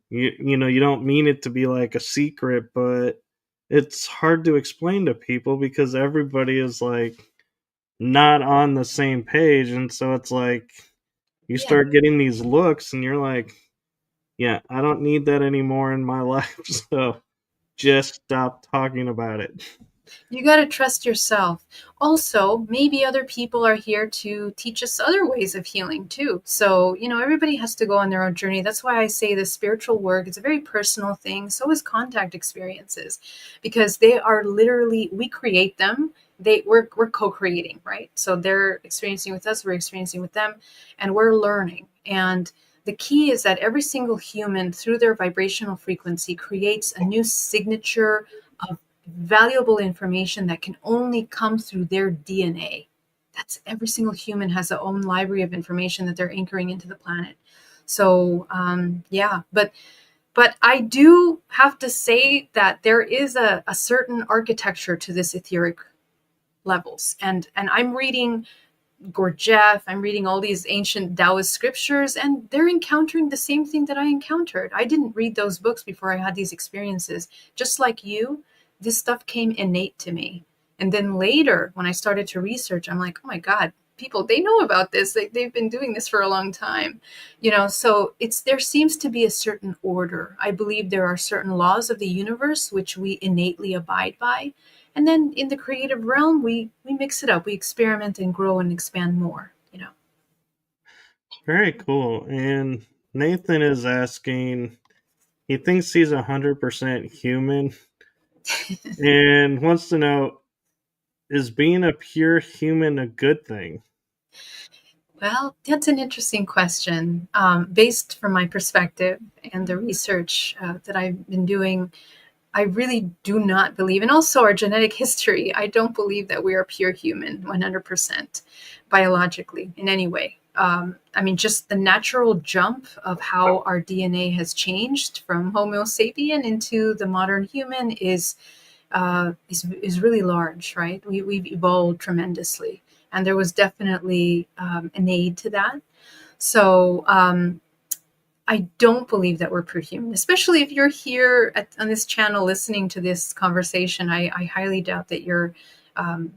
you don't mean it to be like a secret, but it's hard to explain to people because everybody is like not on the same page. And so it's like, you yeah, start getting these looks, and you're like, yeah, I don't need that anymore in my life. So just stop talking about it. you got to trust yourself. Also, maybe other people are here to teach us other ways of healing too. So, everybody has to go on their own journey. That's why I say the spiritual work is a very personal thing. So is contact experiences, because they are literally, we create them. We're co-creating, right? So they're experiencing with us, we're experiencing with them, and we're learning. And the key is that every single human, through their vibrational frequency, creates a new signature of valuable information that can only come through their DNA. That's every single human has their own library of information that they're anchoring into the planet. So yeah, but I do have to say that there is a certain architecture to this etheric levels, and I'm reading Gurdjieff, I'm reading all these ancient Taoist scriptures, and they're encountering the same thing that I encountered. I didn't read those books before I had these experiences. Just like you, this stuff came innate to me. And then later, when I started to research, I'm like, oh my God, people, they know about this. They've been doing this for a long time. So there seems to be a certain order. I believe there are certain laws of the universe which we innately abide by. And then in the creative realm, we mix it up. We experiment and grow and expand more. Very cool. And Nathan is asking, he thinks he's 100% human and wants to know, is being a pure human a good thing? Well, that's an interesting question. Based from my perspective and the research that I've been doing, I really do not believe, and also our genetic history, I don't believe that we are pure human 100% biologically in any way. I mean, just the natural jump of how our DNA has changed from Homo sapien into the modern human is really large, right? We've evolved tremendously, and there was definitely an aid to that. So I don't believe that we're pre-human, especially if you're here on this channel listening to this conversation. I highly doubt that you're. Um,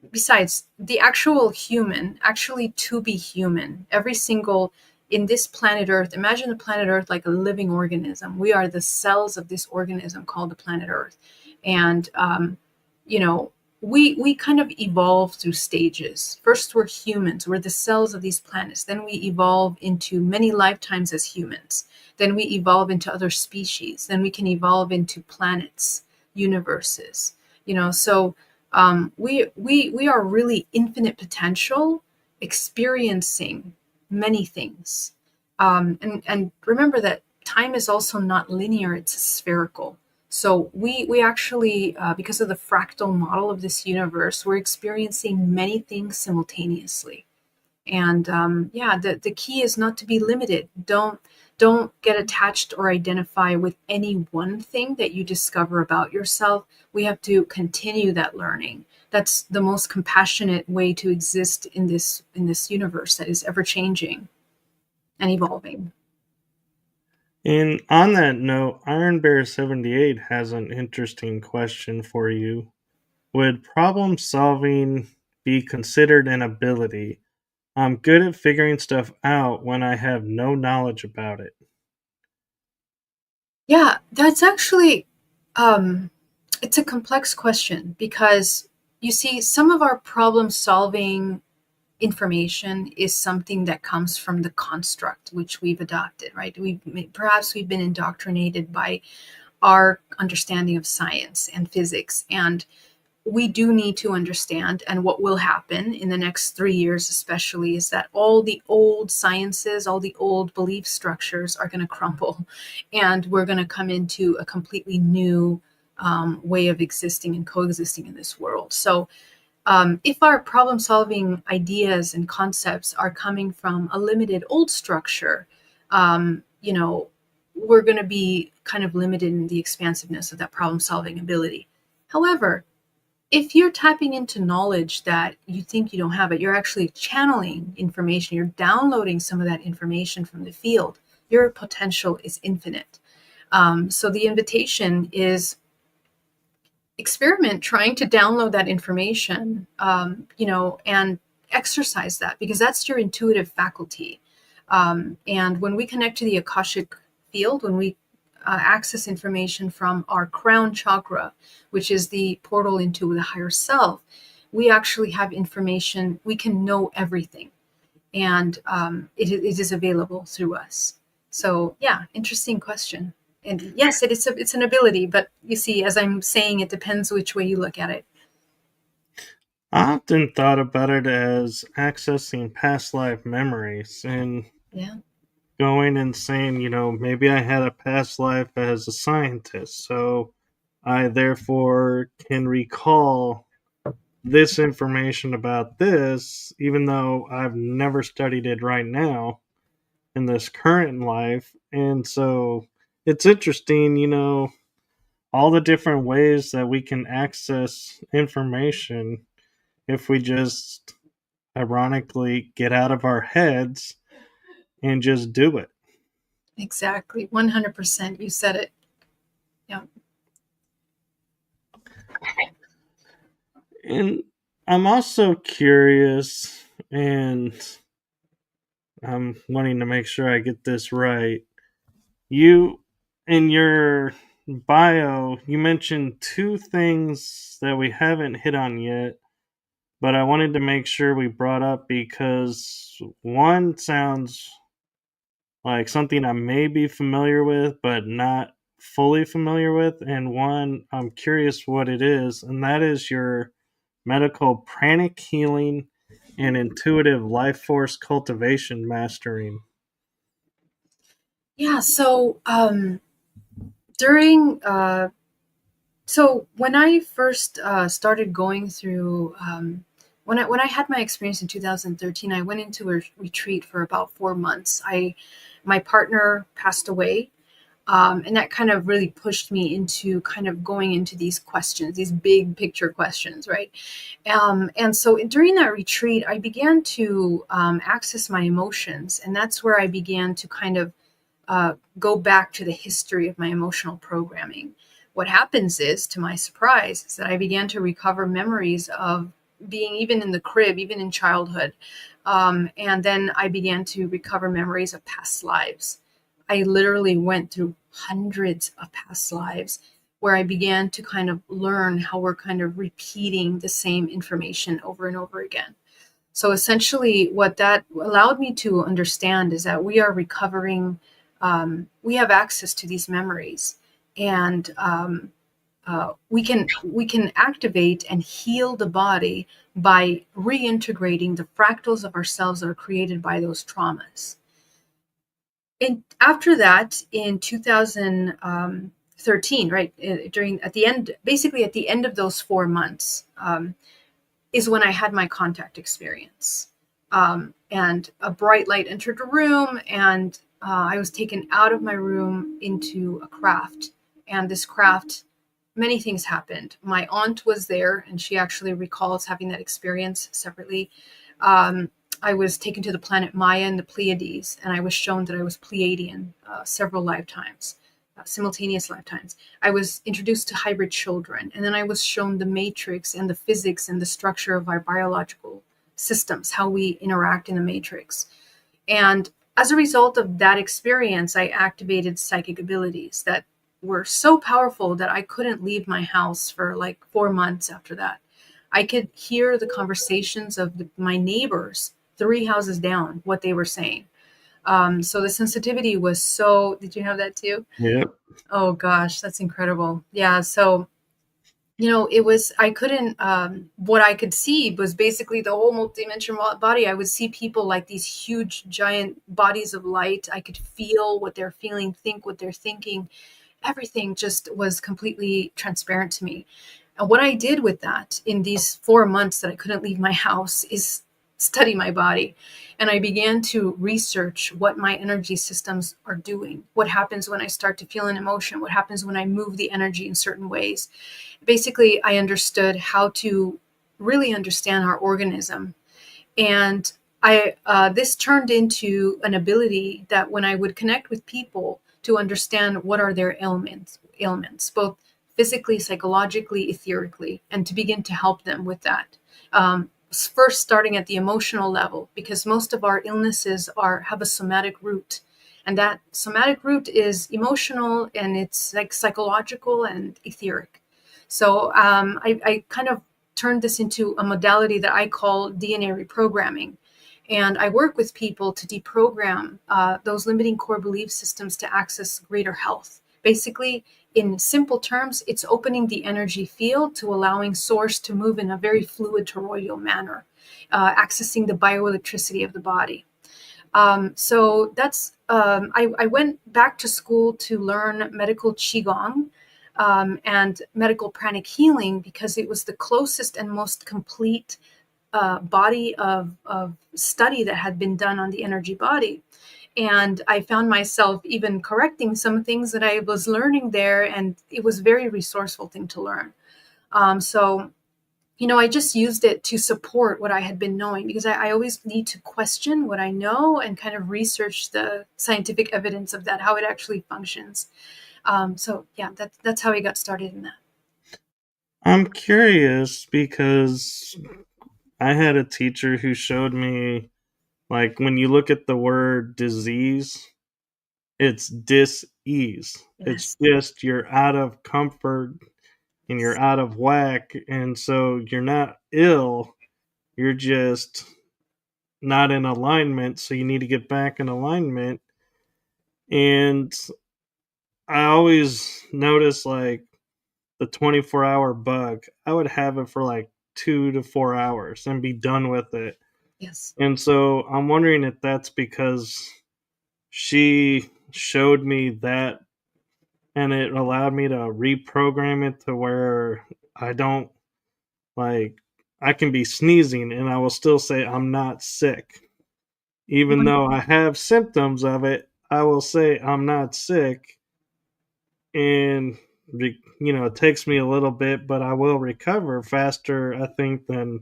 Besides the actual human, actually to be human, every single in this planet Earth, imagine the planet Earth like a living organism. We are the cells of this organism called the planet Earth, and you know, we kind of evolve through stages. First, we're humans. We're the cells of these planets. Then we evolve into many lifetimes as humans. Then we evolve into other species. Then we can evolve into planets, universes. So we are really infinite potential, experiencing many things. And remember that time is also not linear; it's spherical. So we actually, because of the fractal model of this universe, we're experiencing many things simultaneously. And yeah, the key is not to be limited. Don't get attached or identify with any one thing that you discover about yourself. We have to continue that learning. That's the most compassionate way to exist in this universe that is ever changing and evolving. And on that note, Iron Bear 78 has an interesting question for you. Would problem solving be considered an ability? I'm good at figuring stuff out when I have no knowledge about it. Yeah, that's actually um it's a complex question because you see some of our problem solving information is something that comes from the construct which we've adopted, right? Perhaps we've been indoctrinated by our understanding of science and physics, and we do need to understand, and what will happen in the next 3 years especially is that all the old sciences, all the old belief structures are going to crumble, and we're going to come into a completely new way of existing and coexisting in this world. So if our problem solving ideas and concepts are coming from a limited old structure, we're going to be kind of limited in the expansiveness of that problem solving ability. However, if you're tapping into knowledge that you think you don't have it, you're actually channeling information, you're downloading some of that information from the field, your potential is infinite. So the invitation is experiment trying to download that information, and exercise that, because that's your intuitive faculty. And when we connect to the Akashic field, when we access information from our crown chakra, which is the portal into the higher self, we actually have information. We can know everything, and it is available through us. So, yeah, interesting question. And yes, it's an ability, but you see, as I'm saying, it depends which way you look at it. I often thought about it as accessing past life memories and Yeah, going and saying, maybe I had a past life as a scientist, so I therefore can recall this information about this, even though I've never studied it right now in this current life. And so it's interesting, all the different ways that we can access information if we just ironically get out of our heads and just do it. exactly. 100%. You said it. Yeah. And I'm also curious, and I'm wanting to make sure I get this right. You, in your bio, you mentioned two things that we haven't hit on yet, but I wanted to make sure we brought up because one sounds like something I may be familiar with, but not fully familiar with, and one I'm curious what it is, and that is your medical pranic healing and intuitive life force cultivation mastering. Yeah. So during so when I first started going through when I had my experience in 2013, I went into a retreat for about 4 months. I My partner passed away, and that kind of really pushed me into kind of going into these questions, these big picture questions, right? And so during that retreat, I began to access my emotions, and that's where I began to kind of go back to the history of my emotional programming. What happens is, to my surprise, is that I began to recover memories of being even in the crib, even in childhood. And then I began to recover memories of past lives. I literally went through hundreds of past lives where I began to kind of learn how we're kind of repeating the same information over and over again. So essentially, what that allowed me to understand is that we are recovering. We have access to these memories, and we can activate and heal the body by reintegrating the fractals of ourselves that are created by those traumas. And after that, in 2013, right, during at the end, basically at the end of those 4 months, is when I had my contact experience. And a bright light entered the room, and I was taken out of my room into a craft. And this craft, many things happened. My aunt was there, and she actually recalls having that experience separately. Um, I was taken to the planet Maya and the Pleiades, and I was shown that I was Pleiadian several lifetimes, simultaneous lifetimes. I was introduced to hybrid children, and then I was shown the matrix and the physics and the structure of our biological systems, how we interact in the matrix. And as a result of that experience, I activated psychic abilities that were so powerful that I couldn't leave my house for like 4 months after that. I could hear the conversations of my neighbors 3 houses down, what they were saying. So the sensitivity was so. Did you have that too? Yep. Oh gosh, that's incredible. Yeah. So, it was, I couldn't, what I could see was basically the whole multidimensional body. I would see people like these huge, giant bodies of light. I could feel what they're feeling, think what they're thinking. Everything just was completely transparent to me. And what I did with that in these 4 months that I couldn't leave my house is study my body. And I began to research what my energy systems are doing. What happens when I start to feel an emotion? What happens when I move the energy in certain ways? Basically, I understood how to really understand our organism. And this turned into an ability that when I would connect with people to understand what are their ailments, both physically, psychologically, etherically, and to begin to help them with that. First, starting at the emotional level, because most of our illnesses have a somatic root, and that somatic root is emotional, and it's like psychological and etheric. So I kind of turned this into a modality that I call DNA reprogramming. And I work with people to deprogram those limiting core belief systems to access greater health. Basically, in simple terms, it's opening the energy field to allowing source to move in a very fluid toroidal manner, accessing the bioelectricity of the body. So that's I went back to school to learn medical qigong and medical pranic healing because it was the closest and most complete body of study that had been done on the energy body. And I found myself even correcting some things that I was learning there, and it was a very resourceful thing to learn. So I just used it to support what I had been knowing because I always need to question what I know and kind of research the scientific evidence of that, how it actually functions. So yeah, that's how I got started in that. I'm curious because I had a teacher who showed me, like, when you look at the word disease, it's dis-ease. It's Yes. just you're out of comfort and you're out of whack. And so you're not ill, you're just not in alignment. So you need to get back in alignment. And I always notice, like, the 24-hour bug, I would have it for like 2 to 4 hours and be done with it. Yes. And so I'm wondering if that's because she showed me that and it allowed me to reprogram it to where I don't, like, I can be sneezing and I will still say I'm not sick. Even though I have symptoms of it, I will say I'm not sick. And, it takes me a little bit, but I will recover faster, I think, than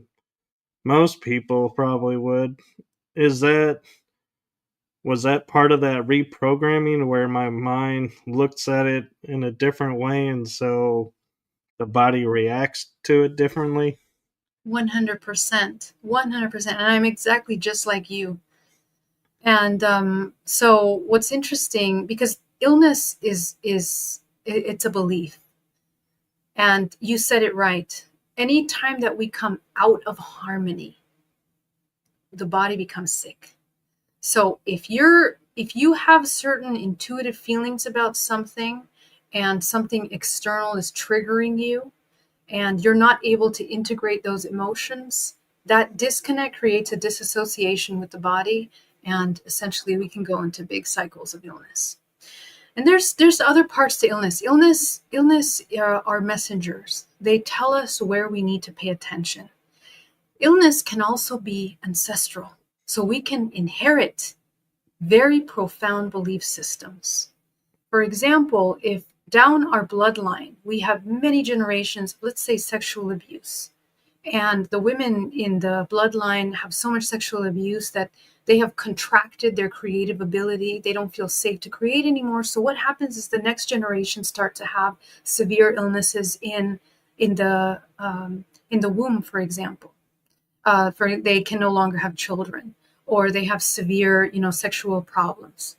most people probably would. Is that Was that part of that reprogramming where my mind looks at it in a different way and so the body reacts to it differently? 100%. 100%. And I'm exactly just like you. And so what's interesting, because illness it's a belief. And you said it right. Anytime that we come out of harmony, the body becomes sick. So if you have certain intuitive feelings about something and something external is triggering you and you're not able to integrate those emotions, that disconnect creates a disassociation with the body, and essentially we can go into big cycles of illness. And there's other parts to illness. Illness are messengers. They tell us where we need to pay attention. Illness can also be ancestral. So we can inherit very profound belief systems. For example, if down our bloodline we have many generations, let's say sexual abuse, and the women in the bloodline have so much sexual abuse that they have contracted their creative ability. They don't feel safe to create anymore. So what happens is the next generation start to have severe illnesses in the womb, for example. For they can no longer have children, or they have severe, sexual problems.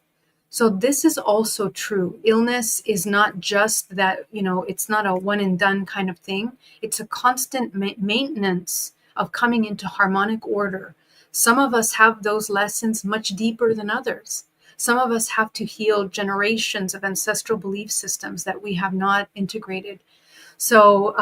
So this is also true. Illness is not just that, it's not a one and done kind of thing. It's a constant maintenance of coming into harmonic order. Some of us have those lessons much deeper than others. Some of us have to heal generations of ancestral belief systems that we have not integrated. So,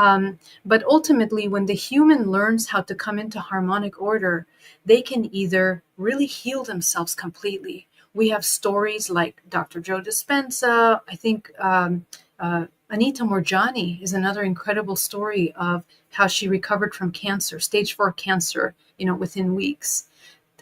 but ultimately, when the human learns how to come into harmonic order, they can either really heal themselves completely. We have stories like Dr. Joe Dispenza. I think Anita Morjani is another incredible story of how she recovered from cancer, stage 4 cancer, within weeks.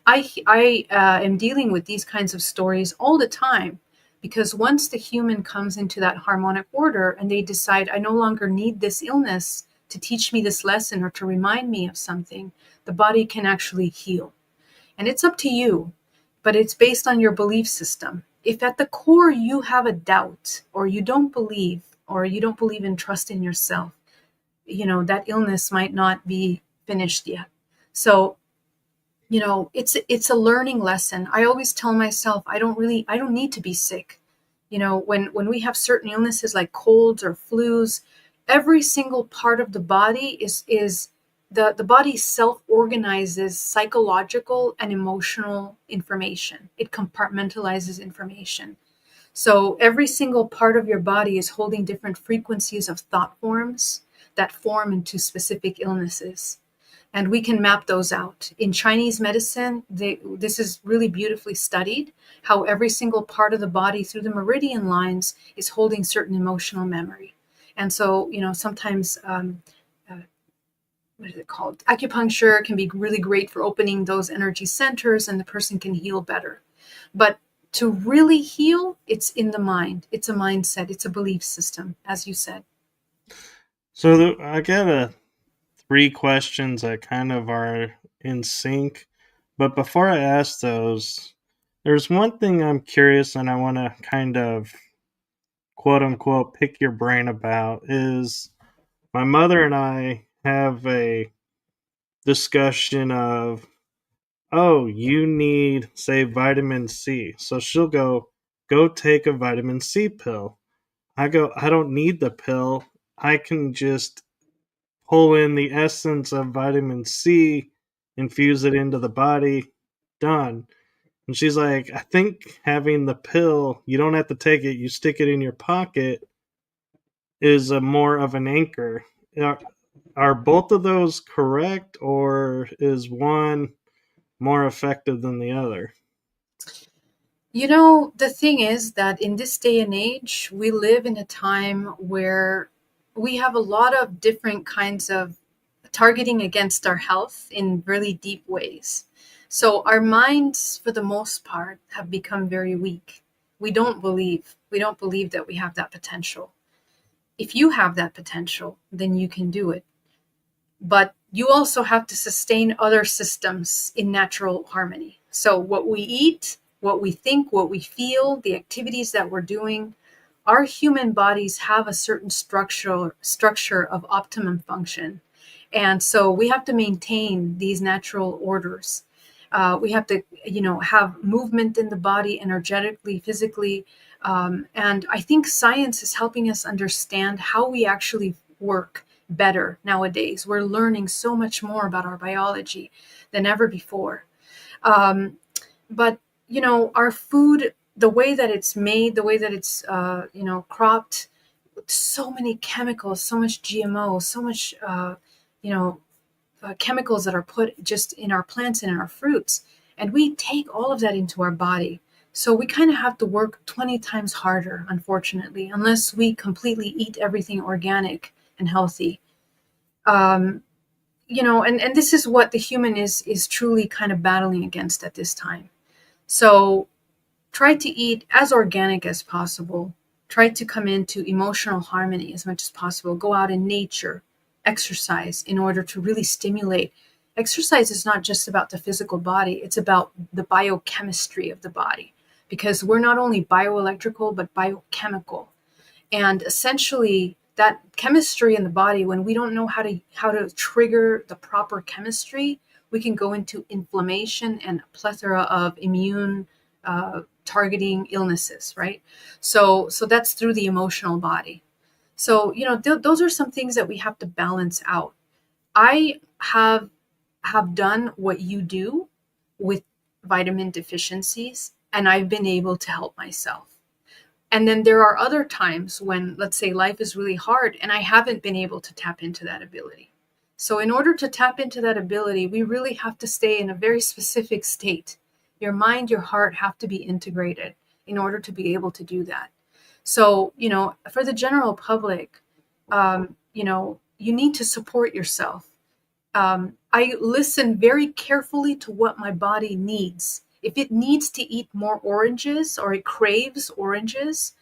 I am dealing with these kinds of stories all the time, because once the human comes into that harmonic order and they decide, I no longer need this illness to teach me this lesson or to remind me of something, the body can actually heal. And it's up to you, but it's based on your belief system. If at the core you have a doubt, or you don't believe, or you don't believe in trust in yourself, that illness might not be finished yet. So it's a learning lesson. I always tell myself I don't need to be sick. When we have certain illnesses like colds or flus, every single part of the body is the body self-organizes psychological and emotional information. It compartmentalizes information. So every single part of your body is holding different frequencies of thought forms that form into specific illnesses, and we can map those out. In Chinese medicine, this is really beautifully studied, how every single part of the body through the meridian lines is holding certain emotional memory. And so, sometimes, what is it called? Acupuncture can be really great for opening those energy centers, and the person can heal better. But to really heal, it's in the mind. It's a mindset. It's a belief system, as you said. So I got three questions that kind of are in sync. But before I ask those, there's one thing I'm curious and I want to kind of quote unquote pick your brain about is my mother and I have a discussion of, oh, you need, say, vitamin C. So she'll go take a vitamin C pill. I go, I don't need the pill. I can just pull in the essence of vitamin C, infuse it into the body, done. And she's like, I think having the pill, you don't have to take it, you stick it in your pocket, is a more of an anchor. Are both of those correct, or is one more effective than the other? The thing is that in this day and age, we live in a time where we have a lot of different kinds of targeting against our health in really deep ways. So our minds, for the most part, have become very weak. We don't believe that we have that potential. If you have that potential, then you can do it. But you also have to sustain other systems in natural harmony. So what we eat, what we think, what we feel, the activities that we're doing, our human bodies have a certain structure of optimum function. And so we have to maintain these natural orders. We have to, have movement in the body, energetically, physically. And I think science is helping us understand how we actually work better nowadays. We're learning so much more about our biology than ever before. But our food, the way that it's made, the way that it's cropped, so many chemicals, so much GMO, so much you know chemicals that are put just in our plants and in our fruits, and we take all of that into our body. So we kind of have to work 20 times harder, unfortunately, unless we completely eat everything organic and healthy. um, and this is what the human is truly kind of battling against at this time. So try to eat as organic as possible. Try to come into emotional harmony as much as possible. Go out in nature, exercise in order to really stimulate. Exercise is not just about the physical body, it's about the biochemistry of the body, because we're not only bioelectrical but biochemical. And essentially that chemistry in the body, when we don't know how to trigger the proper chemistry, we can go into inflammation and a plethora of immune targeting illnesses, right? So that's through the emotional body. So those are some things that we have to balance out. I have done what you do with vitamin deficiencies, and I've been able to help myself. And then there are other times when, let's say, life is really hard and I haven't been able to tap into that ability. So, in order to tap into that ability, we really have to stay in a very specific state. Your mind, your heart have to be integrated in order to be able to do that. So, for the general public, you need to support yourself. I listen very carefully to what my body needs. If it needs to eat more oranges or it craves oranges,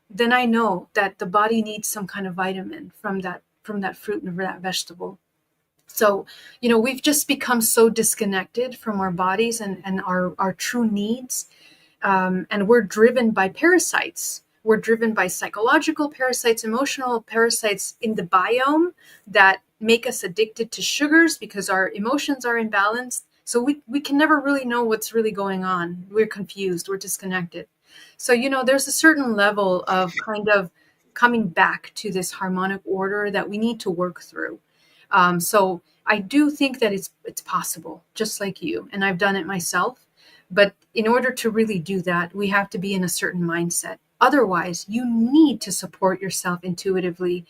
then I know that the body needs some kind of vitamin from that fruit and that vegetable. So, we've just become so disconnected from our bodies and our true needs. And we're driven by parasites. We're driven by psychological parasites, emotional parasites in the biome that make us addicted to sugars because our emotions are imbalanced. So we can never really know what's really going on. We're confused, we're disconnected. So, there's a certain level of kind of coming back to this harmonic order that we need to work through. So I do think that it's possible, just like you, and I've done it myself. But in order to really do that, we have to be in a certain mindset. Otherwise, you need to support yourself intuitively,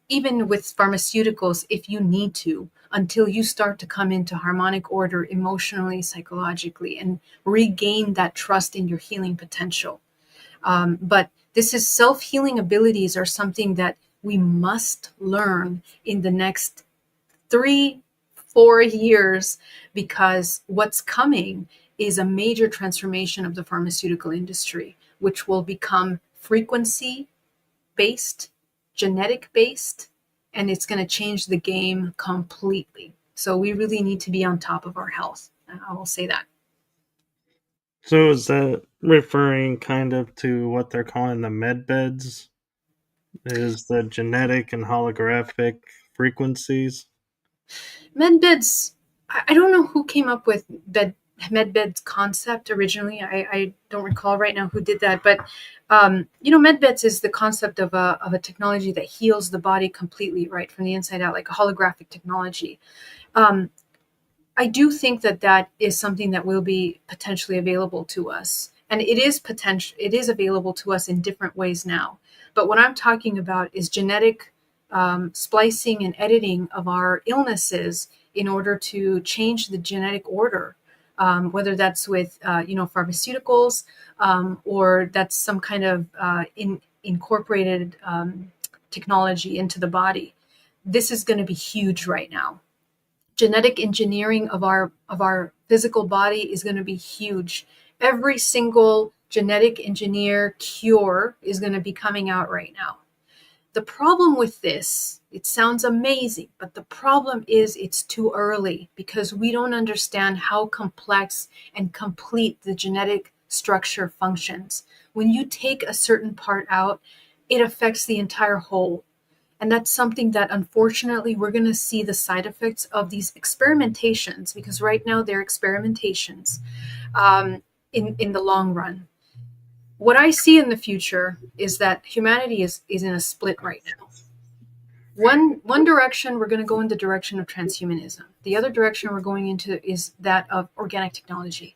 even with pharmaceuticals, if you need to, until you start to come into harmonic order emotionally, psychologically, and regain that trust in your healing potential. But this is self-healing abilities are something that we must learn in the next 3-4 years, because what's coming is a major transformation of the pharmaceutical industry, which will become frequency based, genetic based, and it's going to change the game completely. So we really need to be on top of our health. I will say that. So is that referring kind of to what they're calling the med beds? Is the genetic and holographic frequencies? Medbeds, I don't know who came up with medbeds concept originally. I don't recall right now who did that, but medbeds is the concept of a technology that heals the body completely, right, from the inside out, like a holographic technology. Um, I do think that that is something that will be potentially available to us. And it is available to us in different ways now. But what I'm talking about is genetic splicing and editing of our illnesses in order to change the genetic order, whether that's with pharmaceuticals, or that's some kind of incorporated technology into the body. This is going to be huge right now. Genetic engineering of our physical body is going to be huge. Every single genetic engineer cure is going to be coming out right now. The problem with this, it sounds amazing, but the problem is it's too early because we don't understand how complex and complete the genetic structure functions. When you take a certain part out, it affects the entire whole. And that's something that unfortunately we're going to see the side effects of these experimentations, because right now they're experimentations, in the long run. What I see in the future is that humanity is in a split right now. One direction, we're going to go in the direction of transhumanism. The other direction we're going into is that of organic technology.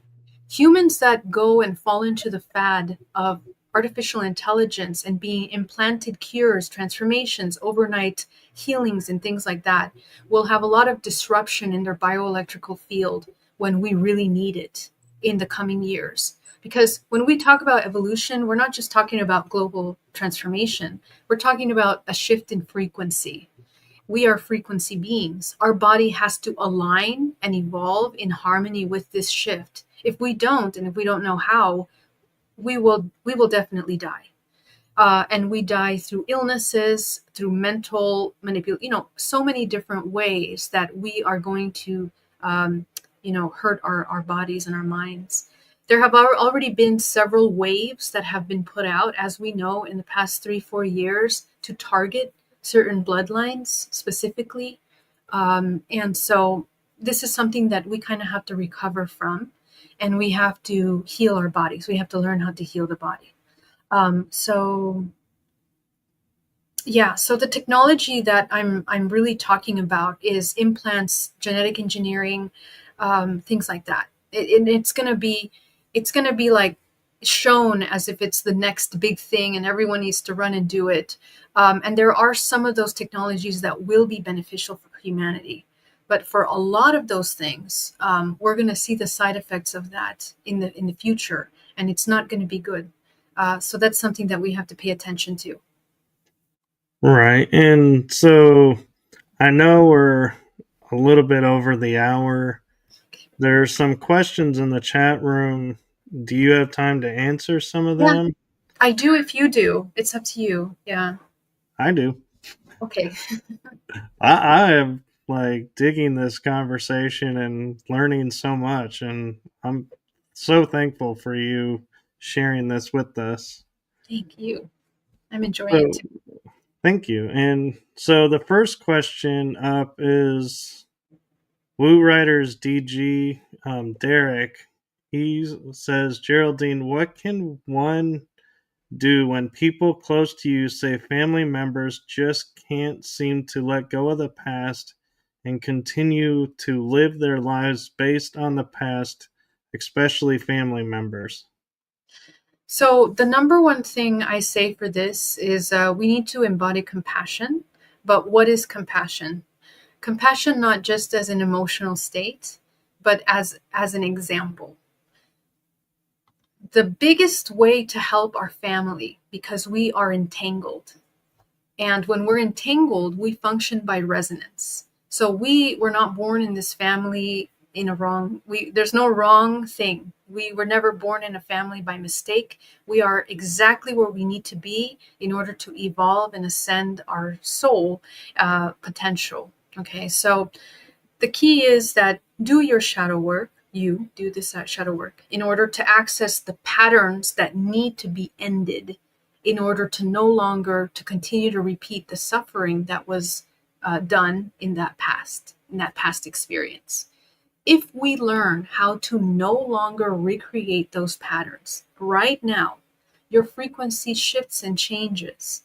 Humans that go and fall into the fad of artificial intelligence and being implanted cures, transformations, overnight healings, and things like that will have a lot of disruption in their bioelectrical field when we really need it in the coming years. Because when we talk about evolution, we're not just talking about global transformation, we're talking about a shift in frequency. We are frequency beings. Our body has to align and evolve in harmony with this shift. If we don't, and if we don't know how, we will definitely die. And we die through illnesses, through mental manipulation, so many different ways that we are going to, hurt our bodies and our minds. There have already been several waves that have been put out, as we know, in the past 3-4 years to target certain bloodlines specifically. And so this is something that we kind of have to recover from, and we have to heal our bodies. We have to learn how to heal the body. So yeah, so the technology that I'm really talking about is implants, genetic engineering, things like that. It's gonna be like shown as if it's the next big thing, and everyone needs to run and do it. And there are some of those technologies that will be beneficial for humanity, but for a lot of those things, we're going to see the side effects of that in the future, and it's not going to be good. So that's something that we have to pay attention to. Right. And so I know we're a little bit over the hour. There's some questions in the chat room. Do you have time to answer some of Yeah, them? I do if you do. It's up to you. Yeah. I do. Okay. I am like digging this conversation and learning so much, and I'm so thankful for you sharing this with us. Thank you. I'm enjoying it So, too. thank you. And so the first question up is Woo Riders DG Derek. He says, Geraldine, what can one do when people close to you say family members just can't seem to let go of the past and continue to live their lives based on the past, especially family members? So the number one thing I say for this is we need to embody compassion. But what is compassion? Compassion not just as an emotional state, but as an example. The biggest way to help our family, because we are entangled, and when we're entangled, we function by resonance. So we were not born in this family in a wrong, there's no wrong thing. We were never born in a family by mistake. We are exactly where we need to be in order to evolve and ascend our soul potential. Okay, so the key is that do your shadow work. You do this shadow work in order to access the patterns that need to be ended, in order to no longer to continue to repeat the suffering that was done in that past experience. If we learn how to no longer recreate those patterns right now, your frequency shifts and changes.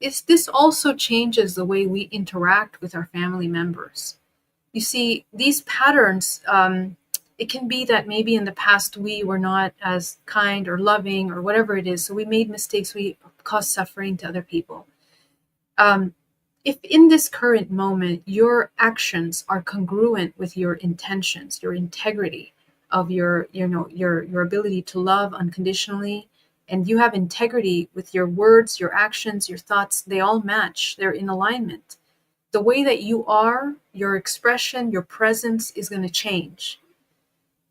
This also changes the way we interact with our family members. You see, these patterns, it can be that maybe in the past we were not as kind or loving or whatever it is. So we made mistakes, we caused suffering to other people. If in this current moment your actions are congruent with your intentions, your integrity of your ability to love unconditionally, and you have integrity with your words, your actions, your thoughts, they all match, they're in alignment, The way that you are, your expression, your presence is going to change.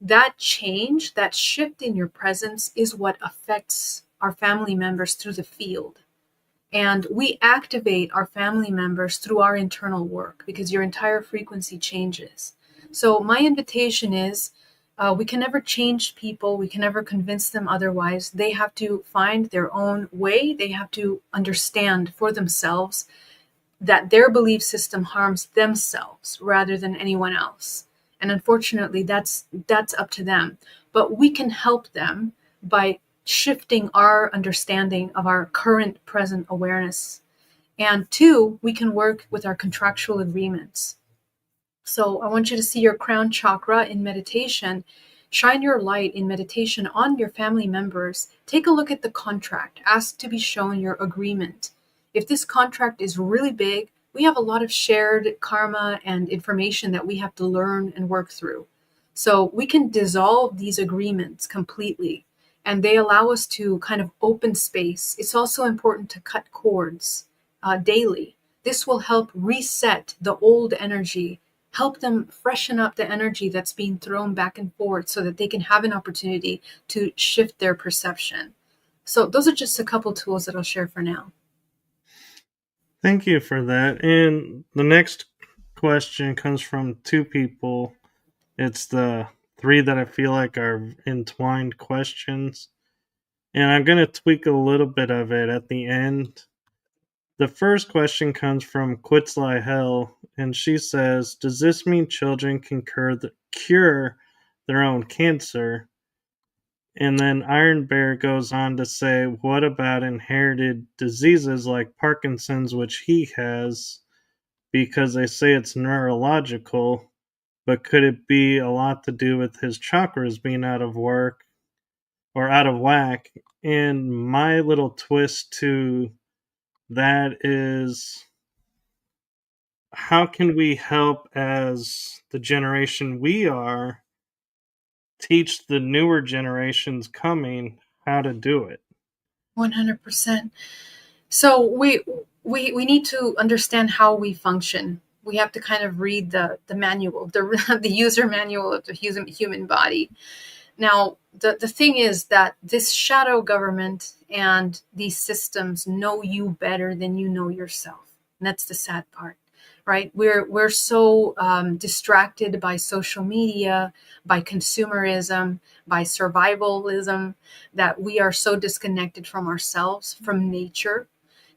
That change, that shift in your presence is what affects our family members through the field. And we activate our family members through our internal work because your entire frequency changes. So, my invitation is we can never change people, we can never convince them otherwise. They have to find their own way, they have to understand for themselves that their belief system harms themselves rather than anyone else. And unfortunately, that's up to them. But we can help them by shifting our understanding of our current present awareness. And two, we can work with our contractual agreements. So I want you to see your crown chakra in meditation. Shine your light in meditation on your family members. Take a look at the contract. Ask to be shown your agreement. If this contract is really big, we have a lot of shared karma and information that we have to learn and work through. So we can dissolve these agreements completely, and they allow us to kind of open space. It's also important to cut cords daily. This will help reset the old energy, help them freshen up the energy that's being thrown back and forth so that they can have an opportunity to shift their perception. So those are just a couple tools that I'll share for now. Thank you for that. And the next question comes from two people. It's the three that I feel like are entwined questions. And I'm going to tweak a little bit of it at the end. The first question comes from Quitzly Hell, and she says, does this mean children can cure their own cancer? And then Iron Bear goes on to say, what about inherited diseases like Parkinson's, which he has, because they say it's neurological, but could it be a lot to do with his chakras being out of work or out of whack? And my little twist to that is, how can we help as the generation we are teach the newer generations coming how to do it? 100%. So we need to understand how we function. We have to kind of read the manual, the user manual of the human body. Now, the thing is that this shadow government and these systems know you better than you know yourself. And that's the sad part, right? We're so distracted by social media, by consumerism, by survivalism, that we are so disconnected from ourselves, from nature.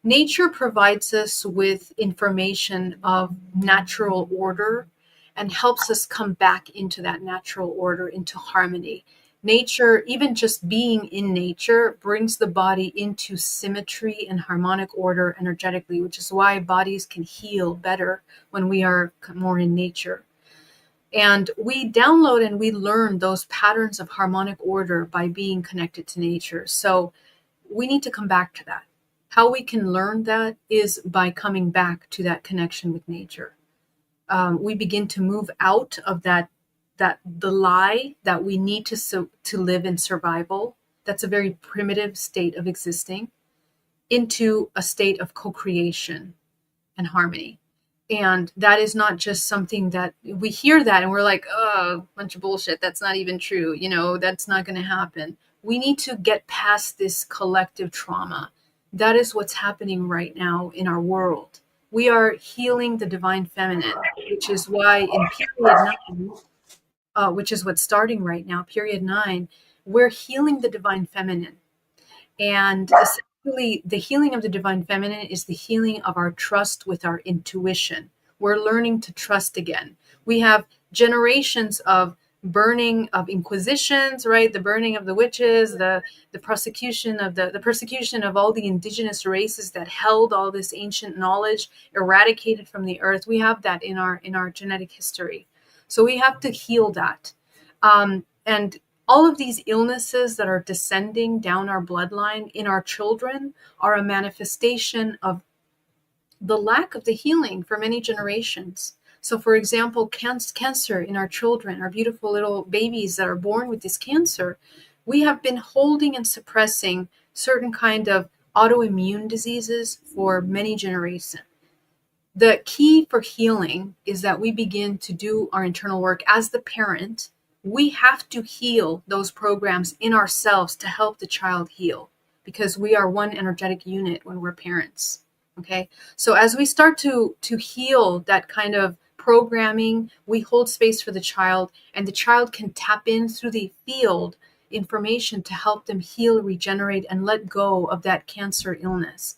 Nature provides us with information of natural order and helps us come back into that natural order, into harmony. Nature, even just being in nature, brings the body into symmetry and harmonic order energetically, which is why bodies can heal better when we are more in nature. And we download and we learn those patterns of harmonic order by being connected to nature. So we need to come back to that. How we can learn that is by coming back to that connection with nature. We begin to move out of that the lie that we need to live in survival. That's a very primitive state of existing, into a state of co-creation and harmony. And that is not just something that we hear that and we're like, oh, bunch of bullshit. That's not even true. That's not going to happen. We need to get past this collective trauma. That is what's happening right now in our world. We are healing the divine feminine, which is why in period 9, which is what's starting right now, period 9, we're healing the divine feminine. And essentially, the healing of the divine feminine is the healing of our trust with our intuition. We're learning to trust again. We have generations of burning of inquisitions, right? The burning of the witches, the prosecution of the persecution of all the indigenous races that held all this ancient knowledge eradicated from the earth. We have that in our genetic history. So we have to heal that. And all of these illnesses that are descending down our bloodline in our children are a manifestation of the lack of the healing for many generations. So, for example, cancer in our children, our beautiful little babies that are born with this cancer, we have been holding and suppressing certain kind of autoimmune diseases for many generations. The key for healing is that we begin to do our internal work as the parent. We have to heal those programs in ourselves to help the child heal, because we are one energetic unit when we're parents. Okay. So as we start to heal that kind of programming, we hold space for the child, and the child can tap in through the field information to help them heal, regenerate, and let go of that cancer illness.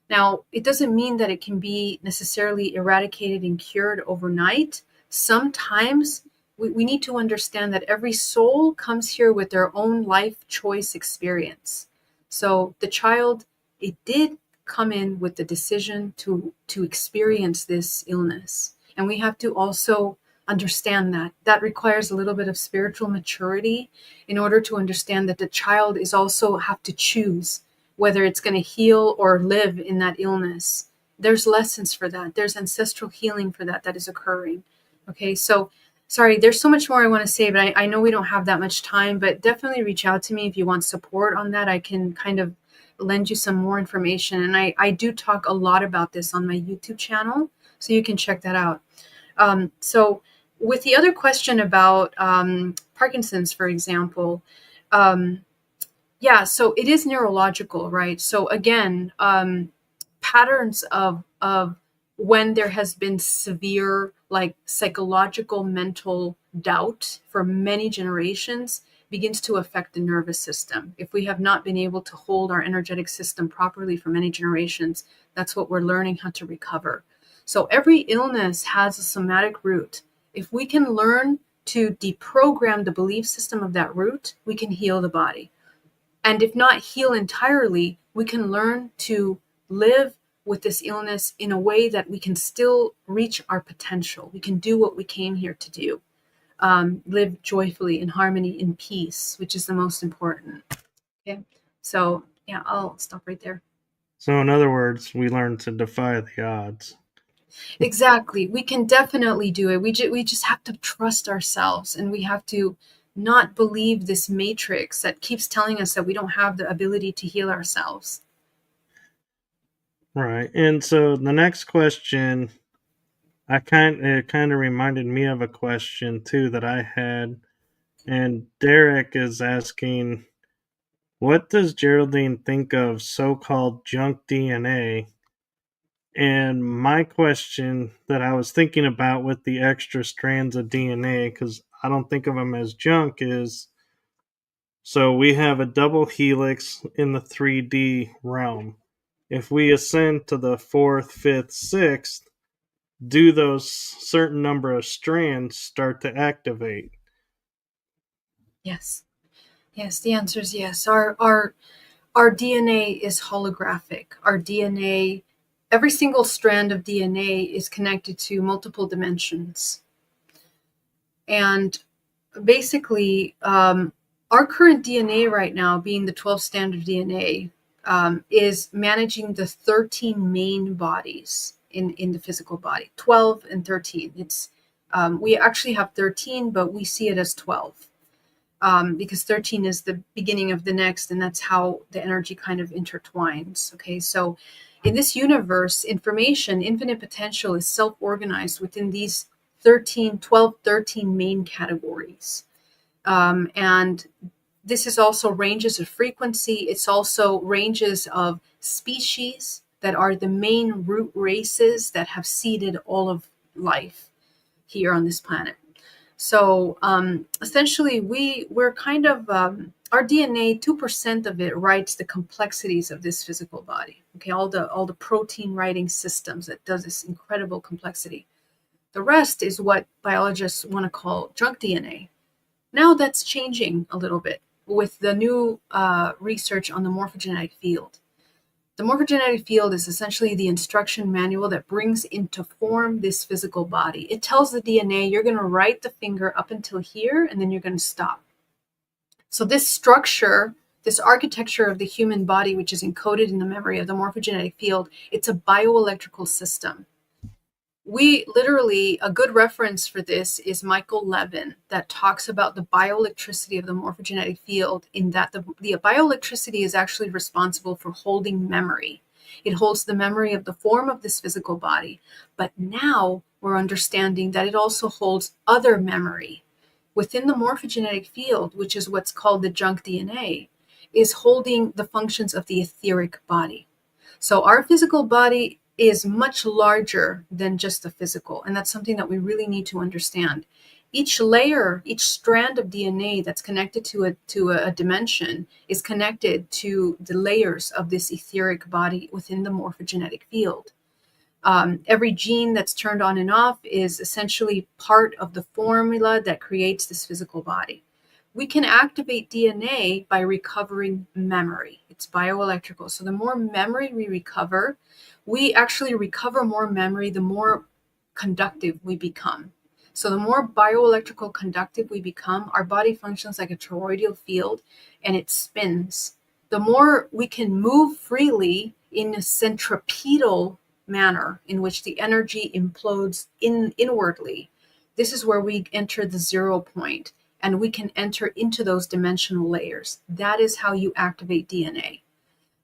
Now, it doesn't mean that it can be necessarily eradicated and cured overnight. Sometimes we need to understand that every soul comes here with their own life choice experience. So the child, it did come in with the decision to experience this illness. And we have to also understand that. That requires a little bit of spiritual maturity in order to understand that the child is also have to choose whether it's going to heal or live in that illness. There's lessons for that. There's ancestral healing for that is occurring. Okay, so sorry, there's so much more I want to say, but I know we don't have that much time, but definitely reach out to me if you want support on that. I can kind of lend you some more information. And I do talk a lot about this on my YouTube channel, so you can check that out. So with the other question about Parkinson's, for example, yeah, so it is neurological, right? So again, patterns of when there has been severe, like, psychological mental doubt for many generations begins to affect the nervous system. If we have not been able to hold our energetic system properly for many generations, that's what we're learning how to recover. So every illness has a somatic root. If we can learn to deprogram the belief system of that root, we can heal the body. And if not heal entirely, we can learn to live with this illness in a way that we can still reach our potential. We can do what we came here to do. Live joyfully, in harmony, in peace, which is the most important. Okay. So yeah, I'll stop right there. So, in other words, we learn to defy the odds. Exactly. We can definitely do it. We just have to trust ourselves, and we have to not believe this matrix that keeps telling us that we don't have the ability to heal ourselves. Right. And so the next question, it kind of reminded me of a question too that I had. And Derek is asking, what does Geraldine think of so-called junk DNA? And my question that I was thinking about with the extra strands of DNA, because I don't think of them as junk, is so we have a double helix in the 3D realm. If we ascend to the fourth, fifth, sixth, do those certain number of strands start to activate? Yes. Yes, the answer is yes. Our DNA is holographic. Our DNA, every single strand of DNA is connected to multiple dimensions. And basically, our current DNA right now, being the 12 standard DNA, is managing the 13 main bodies in the physical body. 12 and 13. It's we actually have 13, but we see it as 12. Because 13 is the beginning of the next, and that's how the energy kind of intertwines. Okay, so in this universe, information, infinite potential is self-organized within these 13 main categories. And this is also ranges of frequency. It's also ranges of species that are the main root races that have seeded all of life here on this planet. So essentially, we're kind of our DNA. 2% of it writes the complexities of this physical body. Okay, all the protein writing systems that does this incredible complexity. The rest is what biologists want to call junk DNA. Now that's changing a little bit with the new research on the morphogenetic field. The morphogenetic field is essentially the instruction manual that brings into form this physical body. It tells the DNA, you're going to write the finger up until here, and then you're going to stop. So this structure, this architecture of the human body, which is encoded in the memory of the morphogenetic field, it's a bioelectrical system. We literally, a good reference for this is Michael Levin, that talks about the bioelectricity of the morphogenetic field, in that the bioelectricity is actually responsible for holding memory. It holds the memory of the form of this physical body. But now we're understanding that it also holds other memory. Within the morphogenetic field, which is what's called the junk DNA, is holding the functions of the etheric body. So our physical body is much larger than just the physical. And that's something that we really need to understand. Each layer, each strand of DNA that's connected to a dimension is connected to the layers of this etheric body within the morphogenetic field. Every gene that's turned on and off is essentially part of the formula that creates this physical body. We can activate DNA by recovering memory. It's bioelectrical. So the more memory we recover, we actually recover more memory, the more conductive we become. So the more bioelectrical conductive we become, our body functions like a toroidal field and it spins. The more we can move freely in a centripetal manner in which the energy implodes inwardly. This is where we enter the 0 point and we can enter into those dimensional layers. That is how you activate DNA.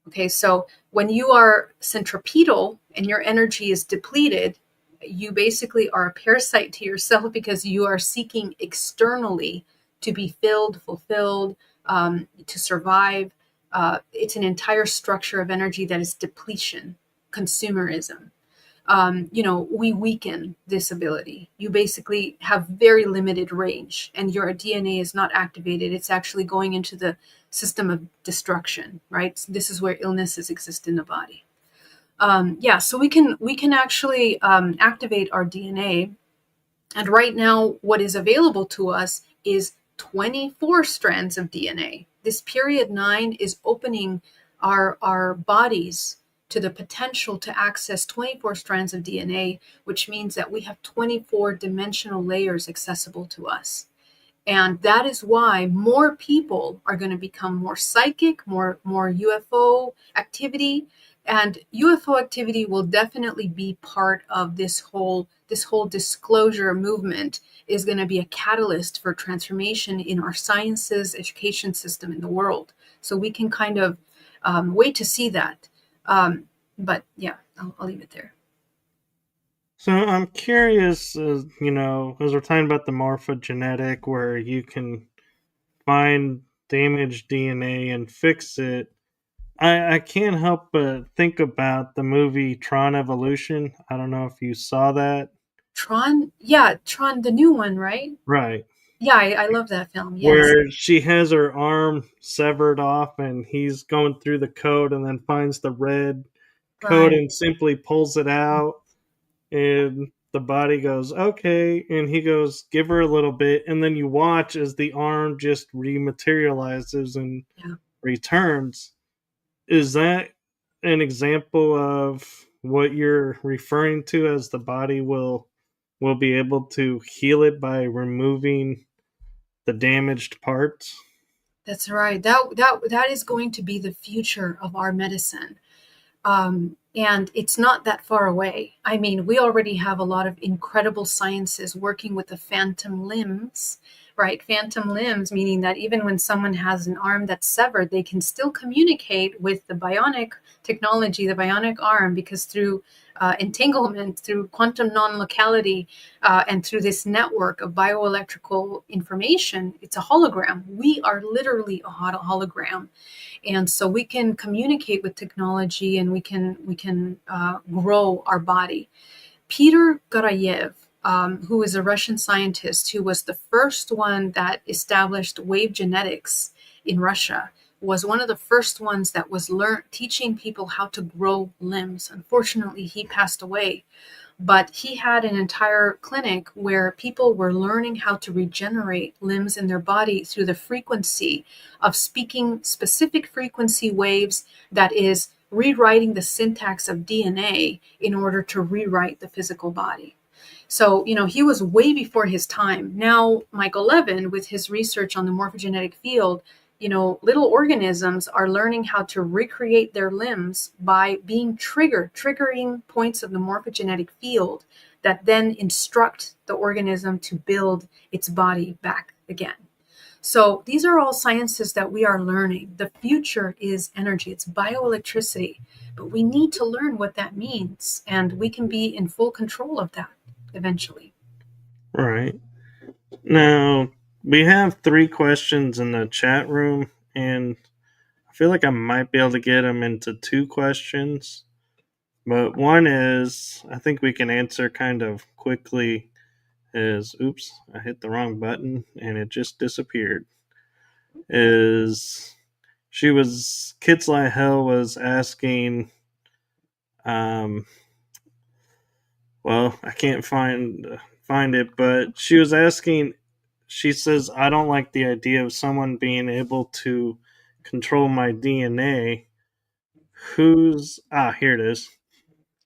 Okay, so when you are centripetal and your energy is depleted, you basically are a parasite to yourself because you are seeking externally to be filled, fulfilled, to survive. It's an entire structure of energy that is depletion, consumerism. We weaken this ability. You basically have very limited range and your DNA is not activated. It's actually going into the system of destruction, right? This is where illnesses exist in the body. So we can actually activate our DNA. And right now, what is available to us is 24 strands of DNA. This period 9 is opening our bodies to the potential to access 24 strands of DNA, which means that we have 24 dimensional layers accessible to us. And that is why more people are going to become more psychic, more UFO activity. And UFO activity will definitely be part of this whole disclosure movement is going to be a catalyst for transformation in our sciences, education system in the world. So we can kind of wait to see that. But yeah, I'll leave it there. So I'm curious, as we're talking about the morphogenetic, where you can find damaged DNA and fix it. I can't help but think about the movie Tron Evolution. I don't know if you saw that. Tron, yeah, Tron, the new one, right? Right. Yeah, I love that film. Yes, Where she has her arm severed off and he's going through the code and then finds the red code right. and simply pulls it out and the body goes, okay, and he goes, give her a little bit, and then you watch as the arm just rematerializes and Yeah. returns. Is that an example of what you're referring to as the body will be able to heal it by removing the damaged parts? That's right. That is going to be the future of our medicine. And it's not that far away. I mean, we already have a lot of incredible sciences working with the phantom limbs, right? Phantom limbs, meaning that even when someone has an arm that's severed, they can still communicate with the bionic technology, the bionic arm, because through entanglement, through quantum non-locality, and through this network of bioelectrical information, it's a hologram. We are literally a hologram. And so we can communicate with technology and we can grow our body. Peter Garayev, who is a Russian scientist who was the first one that established wave genetics in Russia, was one of the first ones that was teaching people how to grow limbs. Unfortunately, he passed away. But he had an entire clinic where people were learning how to regenerate limbs in their body through the frequency of speaking specific frequency waves that is rewriting the syntax of DNA in order to rewrite the physical body. So, he was way before his time. Now, Michael Levin, with his research on the morphogenetic field, little organisms are learning how to recreate their limbs by being triggering points of the morphogenetic field that then instruct the organism to build its body back again. So these are all sciences that we are learning. The future is energy, it's bioelectricity, but we need to learn what that means, and we can be in full control of that eventually. Right. Now, we have three questions in the chat room, and I feel like I might be able to get them into two questions. But one is, I think we can answer kind of quickly, is oops, I hit the wrong button and it just disappeared. Is Kids Like Hell was asking, um, well, I can't find it, but she was asking. She says, "I don't like the idea of someone being able to control my DNA. Here it is.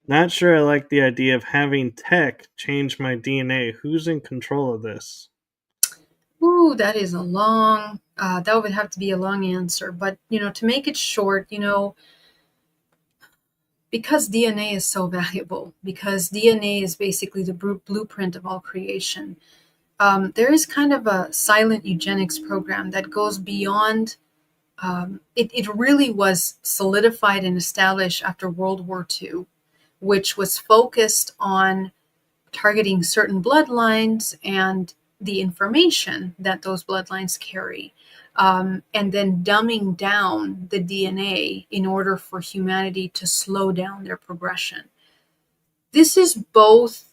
Not sure I like the idea of having tech change my DNA. Who's in control of this?" Ooh, that is a long, that would have to be a long answer. But, to make it short, because DNA is so valuable, because DNA is basically the blueprint of all creation, there is kind of a silent eugenics program that goes beyond. It really was solidified and established after World War II, which was focused on targeting certain bloodlines and the information that those bloodlines carry, and then dumbing down the DNA in order for humanity to slow down their progression. This is both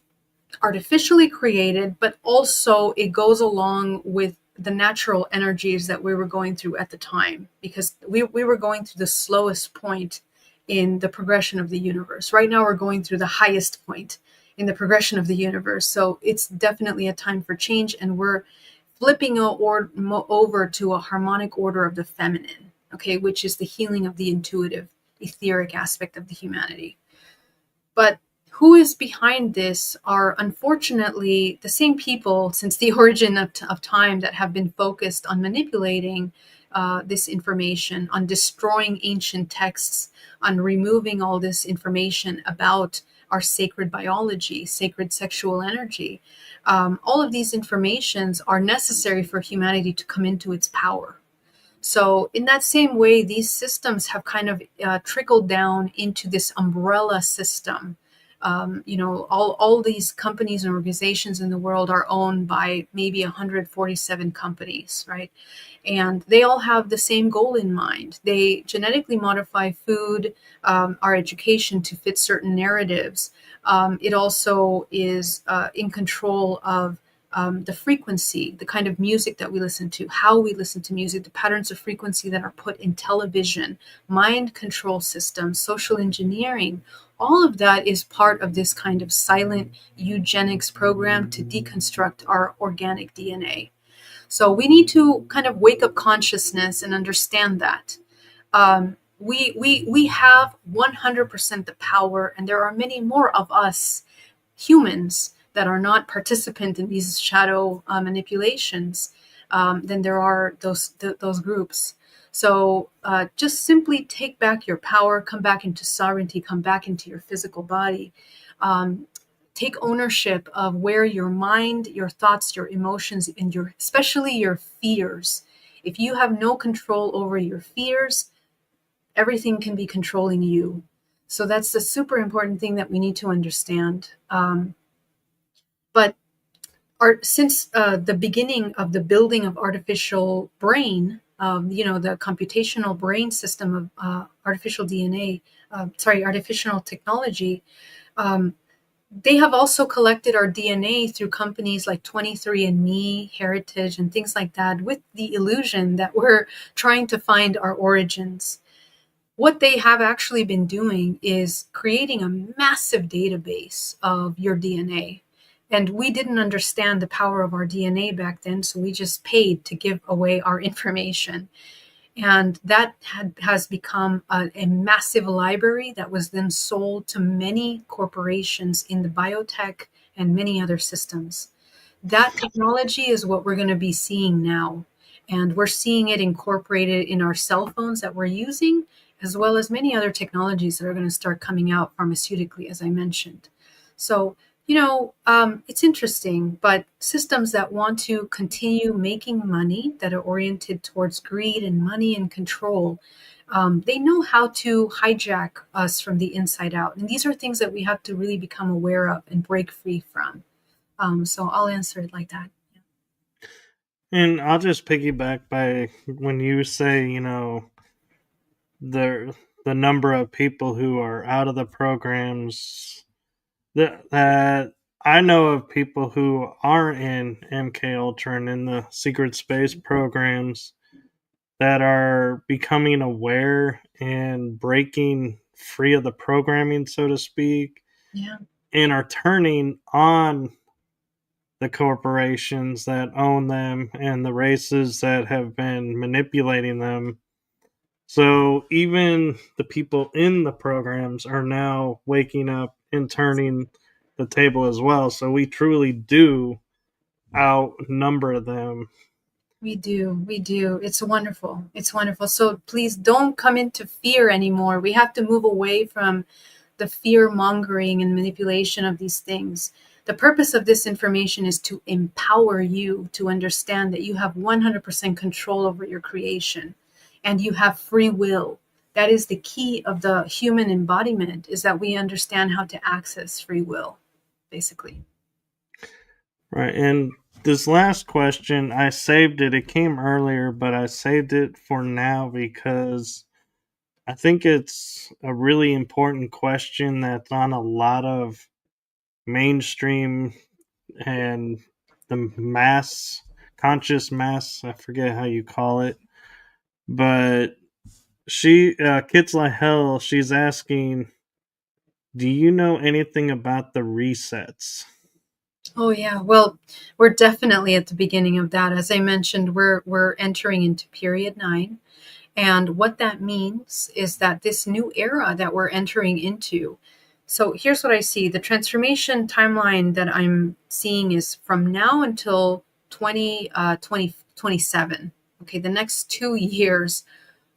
artificially created, but also it goes along with the natural energies that we were going through at the time, because we were going through the slowest point in the progression of the universe. Right now, we're going through the highest point in the progression of the universe. So it's definitely a time for change, and we're flipping over to a harmonic order of the feminine, okay, which is the healing of the intuitive, etheric aspect of the humanity. But who is behind this are unfortunately the same people since the origin of time that have been focused on manipulating this information, on destroying ancient texts, on removing all this information about our sacred biology, sacred sexual energy. All of these informations are necessary for humanity to come into its power. So, in that same way, these systems have kind of trickled down into this umbrella system. All these companies and organizations in the world are owned by maybe 147 companies, right? And they all have the same goal in mind. They genetically modify food, our education to fit certain narratives. It also is in control of the frequency, the kind of music that we listen to, how we listen to music, the patterns of frequency that are put in television, mind control systems, social engineering. All of that is part of this kind of silent eugenics program to deconstruct our organic DNA. So we need to kind of wake up consciousness and understand that. We have 100% the power, and there are many more of us humans that are not participant in these shadow manipulations than there are those groups. So just simply take back your power, come back into sovereignty, come back into your physical body. Take ownership of where your mind, your thoughts, your emotions, and especially your fears. If you have no control over your fears, everything can be controlling you. So that's the super important thing that we need to understand. But since the beginning of the building of artificial brain, the computational brain system of artificial DNA, artificial technology, they have also collected our DNA through companies like 23andMe, Heritage, and things like that, with the illusion that we're trying to find our origins. What they have actually been doing is creating a massive database of your DNA. And we didn't understand the power of our DNA back then, so we just paid to give away our information. And that has become a massive library that was then sold to many corporations in the biotech and many other systems. That technology is what we're going to be seeing now. And we're seeing it incorporated in our cell phones that we're using, as well as many other technologies that are going to start coming out pharmaceutically, as I mentioned. So, It's interesting, but systems that want to continue making money, that are oriented towards greed and money and control, they know how to hijack us from the inside out. And these are things that we have to really become aware of and break free from. So I'll answer it like that. And I'll just piggyback by when you say, the number of people who are out of the programs, that I know of people who are in MK Ultra and in the secret space programs that are becoming aware and breaking free of the programming, so to speak, Yeah. and are turning on the corporations that own them and the races that have been manipulating them. So even the people in the programs are now waking up and turning the table as well. So we truly do outnumber them. We do. We do. It's wonderful. It's wonderful. So please don't come into fear anymore. We have to move away from the fear mongering and manipulation of these things. The purpose of this information is to empower you to understand that you have 100% control over your creation and you have free will. That is the key of the human embodiment, is that we understand how to access free will, basically. Right. And this last question, I saved it. It came earlier, but I saved it for now because I think it's a really important question that's on a lot of mainstream and the mass, conscious mass, I forget how you call it. But Kids Like Hell, she's asking, do you know anything about the resets? Oh yeah. Well, we're definitely at the beginning of that. As I mentioned, we're entering into period 9. And what that means is that this new era that we're entering into. So here's what I see. The transformation timeline that I'm seeing is from now until 2027. Okay, the next 2 years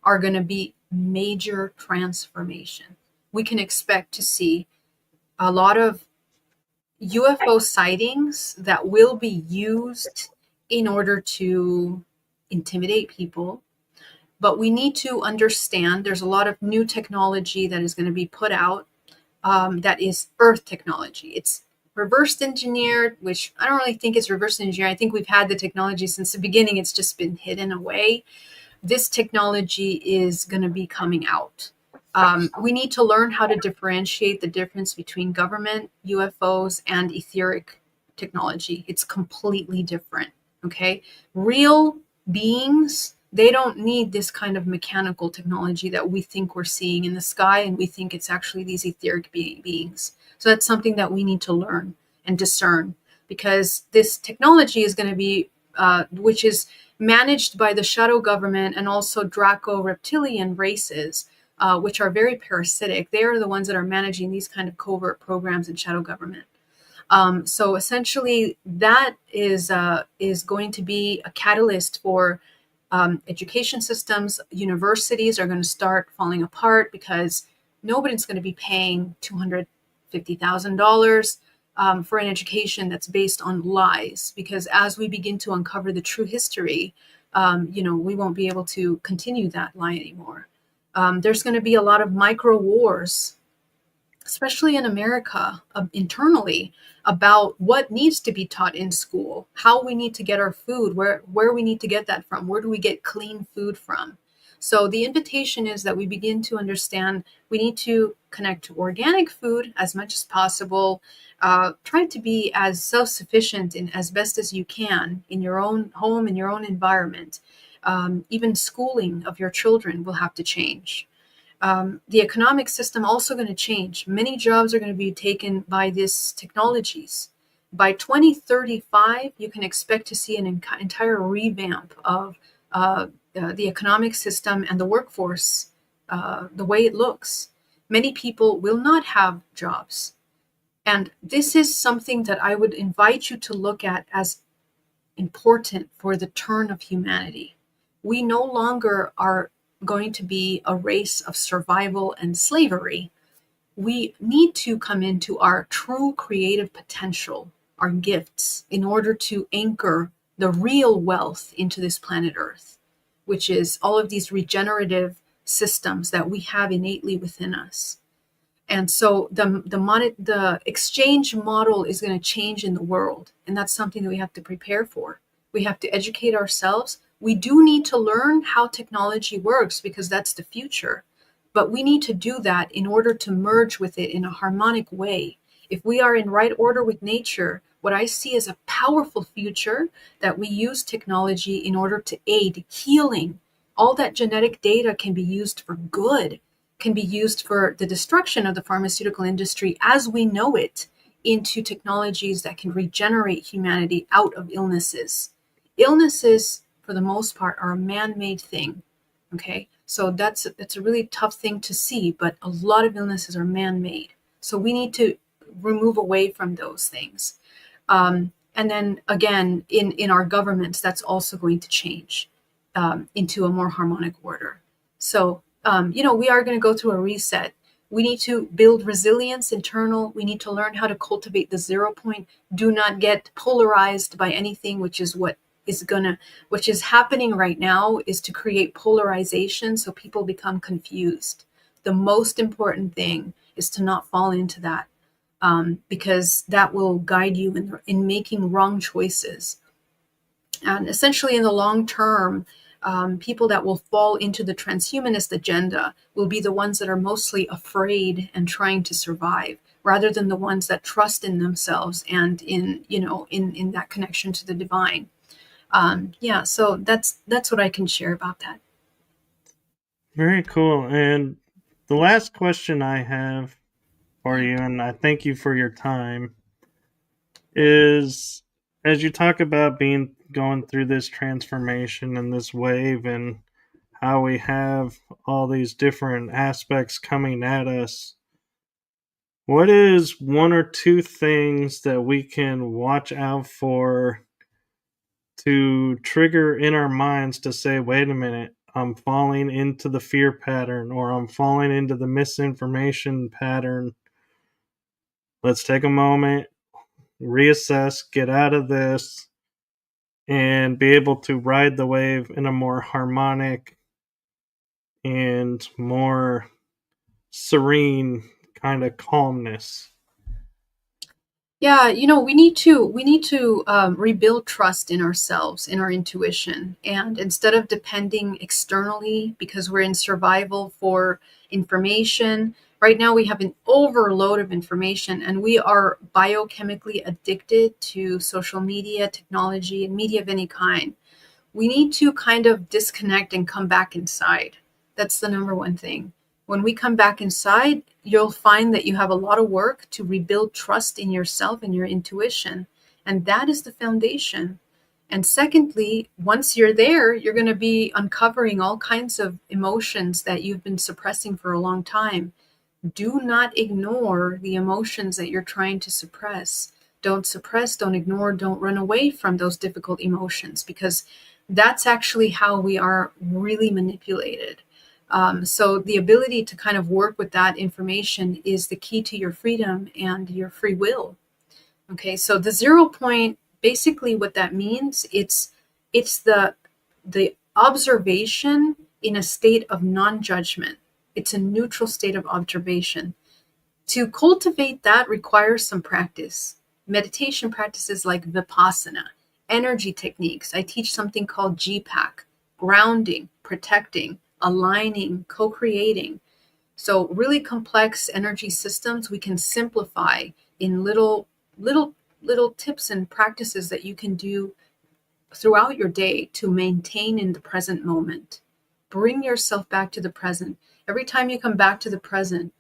are going to be major transformation. We can expect to see a lot of UFO sightings that will be used in order to intimidate people. But we need to understand there's a lot of new technology that is going to be put out, that is Earth technology. It's reverse engineered, which I don't really think is reverse engineered. I think we've had the technology since the beginning. It's just been hidden away. This technology is going to be coming out. We need to learn how to differentiate the difference between government UFOs and etheric technology. It's completely different. Okay. Real beings, they don't need this kind of mechanical technology that we think we're seeing in the sky, and we think it's actually these etheric beings. So that's something that we need to learn and discern, because this technology is going to be, which is managed by the shadow government and also Draco reptilian races, which are very parasitic. They are the ones that are managing these kind of covert programs in shadow government. So essentially, that is going to be a catalyst for education systems. Universities are going to start falling apart because nobody's going to be paying $250,000 for an education that's based on lies. Because as we begin to uncover the true history, we won't be able to continue that lie anymore. There's going to be a lot of micro wars, especially in America, internally, about what needs to be taught in school, how we need to get our food, where we need to get that from, where do we get clean food from. So the invitation is that we begin to understand we need to connect to organic food as much as possible. Try to be as self-sufficient in as best as you can in your own home, in your own environment. Even schooling of your children will have to change. The economic system also going to change. Many jobs are going to be taken by these technologies. By 2035, you can expect to see an entire revamp of the economic system and the workforce, the way it looks. Many people will not have jobs. And this is something that I would invite you to look at as important for the turn of humanity. We no longer are going to be a race of survival and slavery. we need to come into our true creative potential, our gifts, in order to anchor the real wealth into this planet Earth, which is all of these regenerative systems that we have innately within us. And so the exchange model is going to change in the world, and that's something that we have to prepare for. We have to educate ourselves. We do need to learn how technology works because that's the future, but we need to do that in order to merge with it in a harmonic way. If we are in right order with nature, what I see is a powerful future that we use technology in order to aid healing. All that genetic data can be used for good, can be used for the destruction of the pharmaceutical industry as we know it, into technologies that can regenerate humanity out of illnesses. Illnesses, for the most part, are a man-made thing. Okay, so that's a really tough thing to see, but a lot of illnesses are man-made. So we need to remove away from those things. And then again, in our governments, that's also going to change into a more harmonic order. So we are going to go through a reset. We need to build resilience internal. We need to learn how to cultivate the 0 point. Do not get polarized by anything, which is which is happening right now, is to create polarization so people become confused. The most important thing is to not fall into that, because that will guide you in making wrong choices. And essentially, in the long term, people that will fall into the transhumanist agenda will be the ones that are mostly afraid and trying to survive, rather than the ones that trust in themselves and in that connection to the divine. So that's what I can share about that. Very cool. And the last question I have for Yeah. you, and I thank you for your time, is as you talk about being going through this transformation and this wave and how we have all these different aspects coming at us, what is one or two things that we can watch out for to trigger in our minds to say, wait a minute, I'm falling into the fear pattern or I'm falling into the misinformation pattern? Let's take a moment, reassess, get out of this, and be able to ride the wave in a more harmonic and more serene kind of calmness. Yeah, we need to rebuild trust in ourselves, in our intuition, and instead of depending externally because we're in survival for information. Right now, we have an overload of information, and we are biochemically addicted to social media, technology, and media of any kind. We need to kind of disconnect and come back inside. That's the number one thing. When we come back inside, you'll find that you have a lot of work to rebuild trust in yourself and your intuition. And that is the foundation. And secondly, once you're there, you're going to be uncovering all kinds of emotions that you've been suppressing for a long time. Do not ignore the emotions that you're trying to suppress. Don't suppress, don't ignore, don't run away from those difficult emotions, because that's actually how we are really manipulated. So the ability to kind of work with that information is the key to your freedom and your free will. Okay, so the 0 point, basically what that means, it's the observation in a state of non-judgment. It's a neutral state of observation. To cultivate that requires some practice. Meditation practices like Vipassana, energy techniques. I teach something called GPAC, grounding, protecting, aligning, co-creating. So really complex energy systems we can simplify in little tips and practices that you can do throughout your day to maintain in the present moment. Bring yourself back to the present. Every time you come back to the present,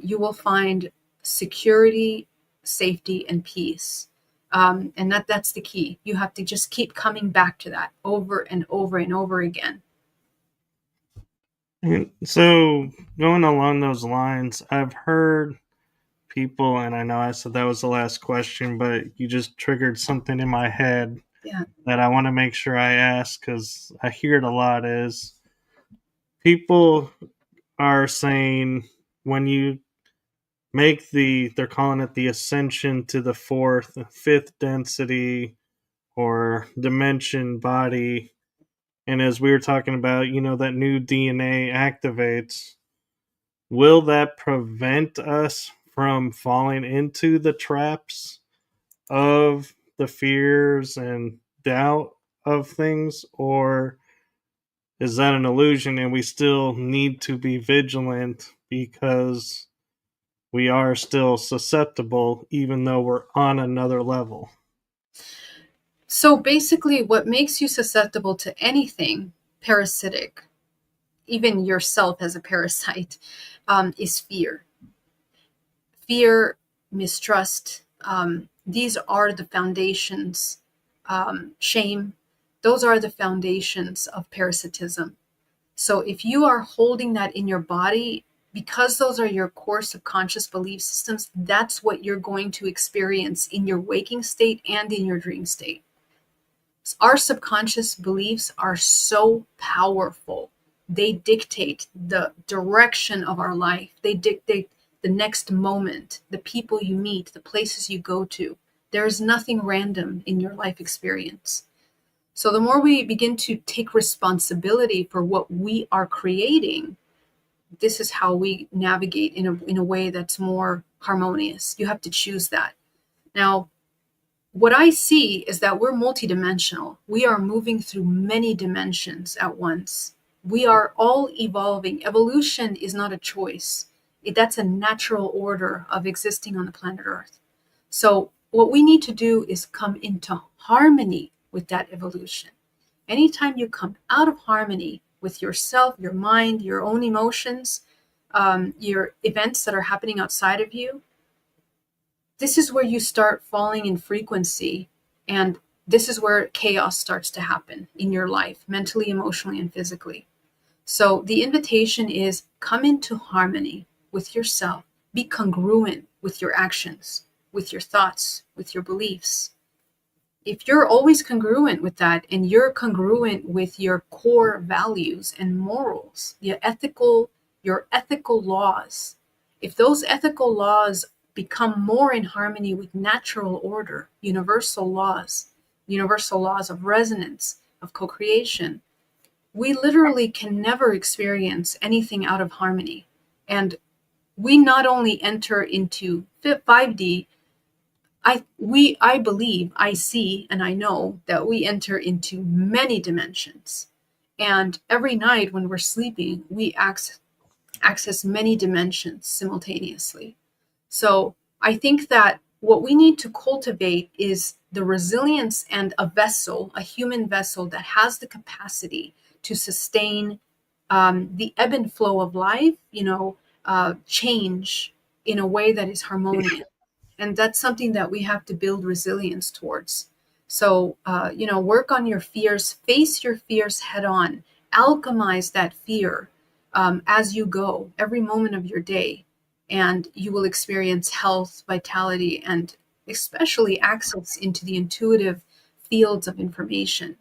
you will find security, safety, and peace. And that's the key. You have to just keep coming back to that over and over and over again. And so, going along those lines, I've heard people, and I know I said that was the last question, but you just triggered something in my head Yeah. that I want to make sure I ask because I hear it a lot is people are saying when you make they're calling it the ascension to the fourth, fifth density or dimension body. And as we were talking about, that new DNA activates. Will that prevent us from falling into the traps of the fears and doubt of things? Or is that an illusion and we still need to be vigilant because we are still susceptible even though we're on another level? So basically, what makes you susceptible to anything parasitic, even yourself as a parasite, is fear. Fear, mistrust. These are the foundations. Shame. Those are the foundations of parasitism. So if you are holding that in your body, because those are your core subconscious belief systems, that's what you're going to experience in your waking state and in your dream state. Our subconscious beliefs are so powerful. They dictate the direction of our life. They dictate the next moment, the people you meet, the places you go to. There is nothing random in your life experience. So the more we begin to take responsibility for what we are creating, this is how we navigate in a way that's more harmonious. You have to choose that. Now, what I see is that we're multidimensional. We are moving through many dimensions at once. We are all evolving. Evolution is not a choice. That's a natural order of existing on the planet Earth. So what we need to do is come into harmony with that evolution. Anytime you come out of harmony with yourself, your mind, your own emotions, your events that are happening outside of you, this is where you start falling in frequency, and this is where chaos starts to happen in your life, mentally, emotionally, and physically. So the invitation is come into harmony with yourself. Be congruent with your actions, with your thoughts, with your beliefs. If you're always congruent with that and you're congruent with your core values and morals, your ethical laws, if those ethical laws become more in harmony with natural order, universal laws of resonance, of co-creation, we literally can never experience anything out of harmony. And we not only enter into 5D, I believe, I see, and I know that we enter into many dimensions. And every night when we're sleeping, we access many dimensions simultaneously. So I think that what we need to cultivate is the resilience and a human vessel that has the capacity to sustain the ebb and flow of life, change in a way that is harmonious. And that's something that we have to build resilience towards. So, work on your fears, face your fears head on, alchemize that fear as you go, every moment of your day, and you will experience health, vitality, and especially access into the intuitive fields of information.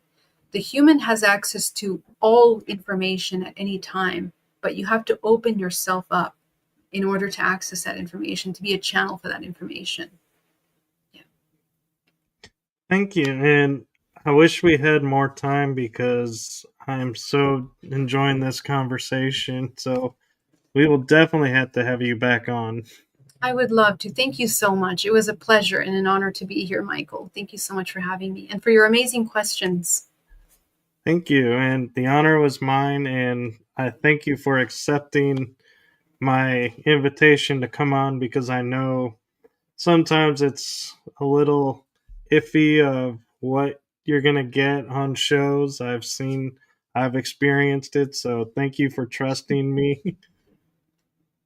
The human has access to all information at any time, but you have to open yourself up in order to access that information, to be a channel for that information. Yeah. Thank you. And I wish we had more time because I'm so enjoying this conversation. So we will definitely have to have you back on. I would love to. Thank you so much. It was a pleasure and an honor to be here, Michael. Thank you so much for having me and for your amazing questions. Thank you. And the honor was mine. And I thank you for accepting my invitation to come on because I know sometimes it's a little iffy of what you're going to get on shows. I've experienced it. So thank you for trusting me.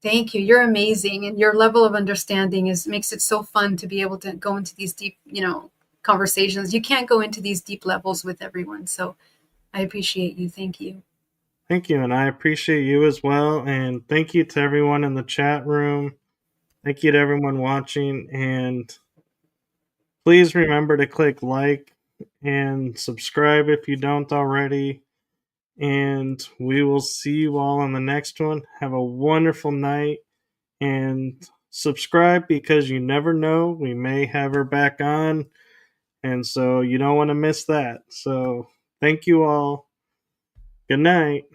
Thank you. You're amazing, and your level of understanding makes it so fun to be able to go into these deep, conversations. You can't go into these deep levels with everyone, so I appreciate you. Thank you. Thank you. And I appreciate you as well. And thank you to everyone in the chat room. Thank you to everyone watching. And please remember to click like and subscribe if you don't already. And we will see you all on the next one. Have a wonderful night and subscribe because you never know. We may have her back on. And so you don't want to miss that. So thank you all. Good night.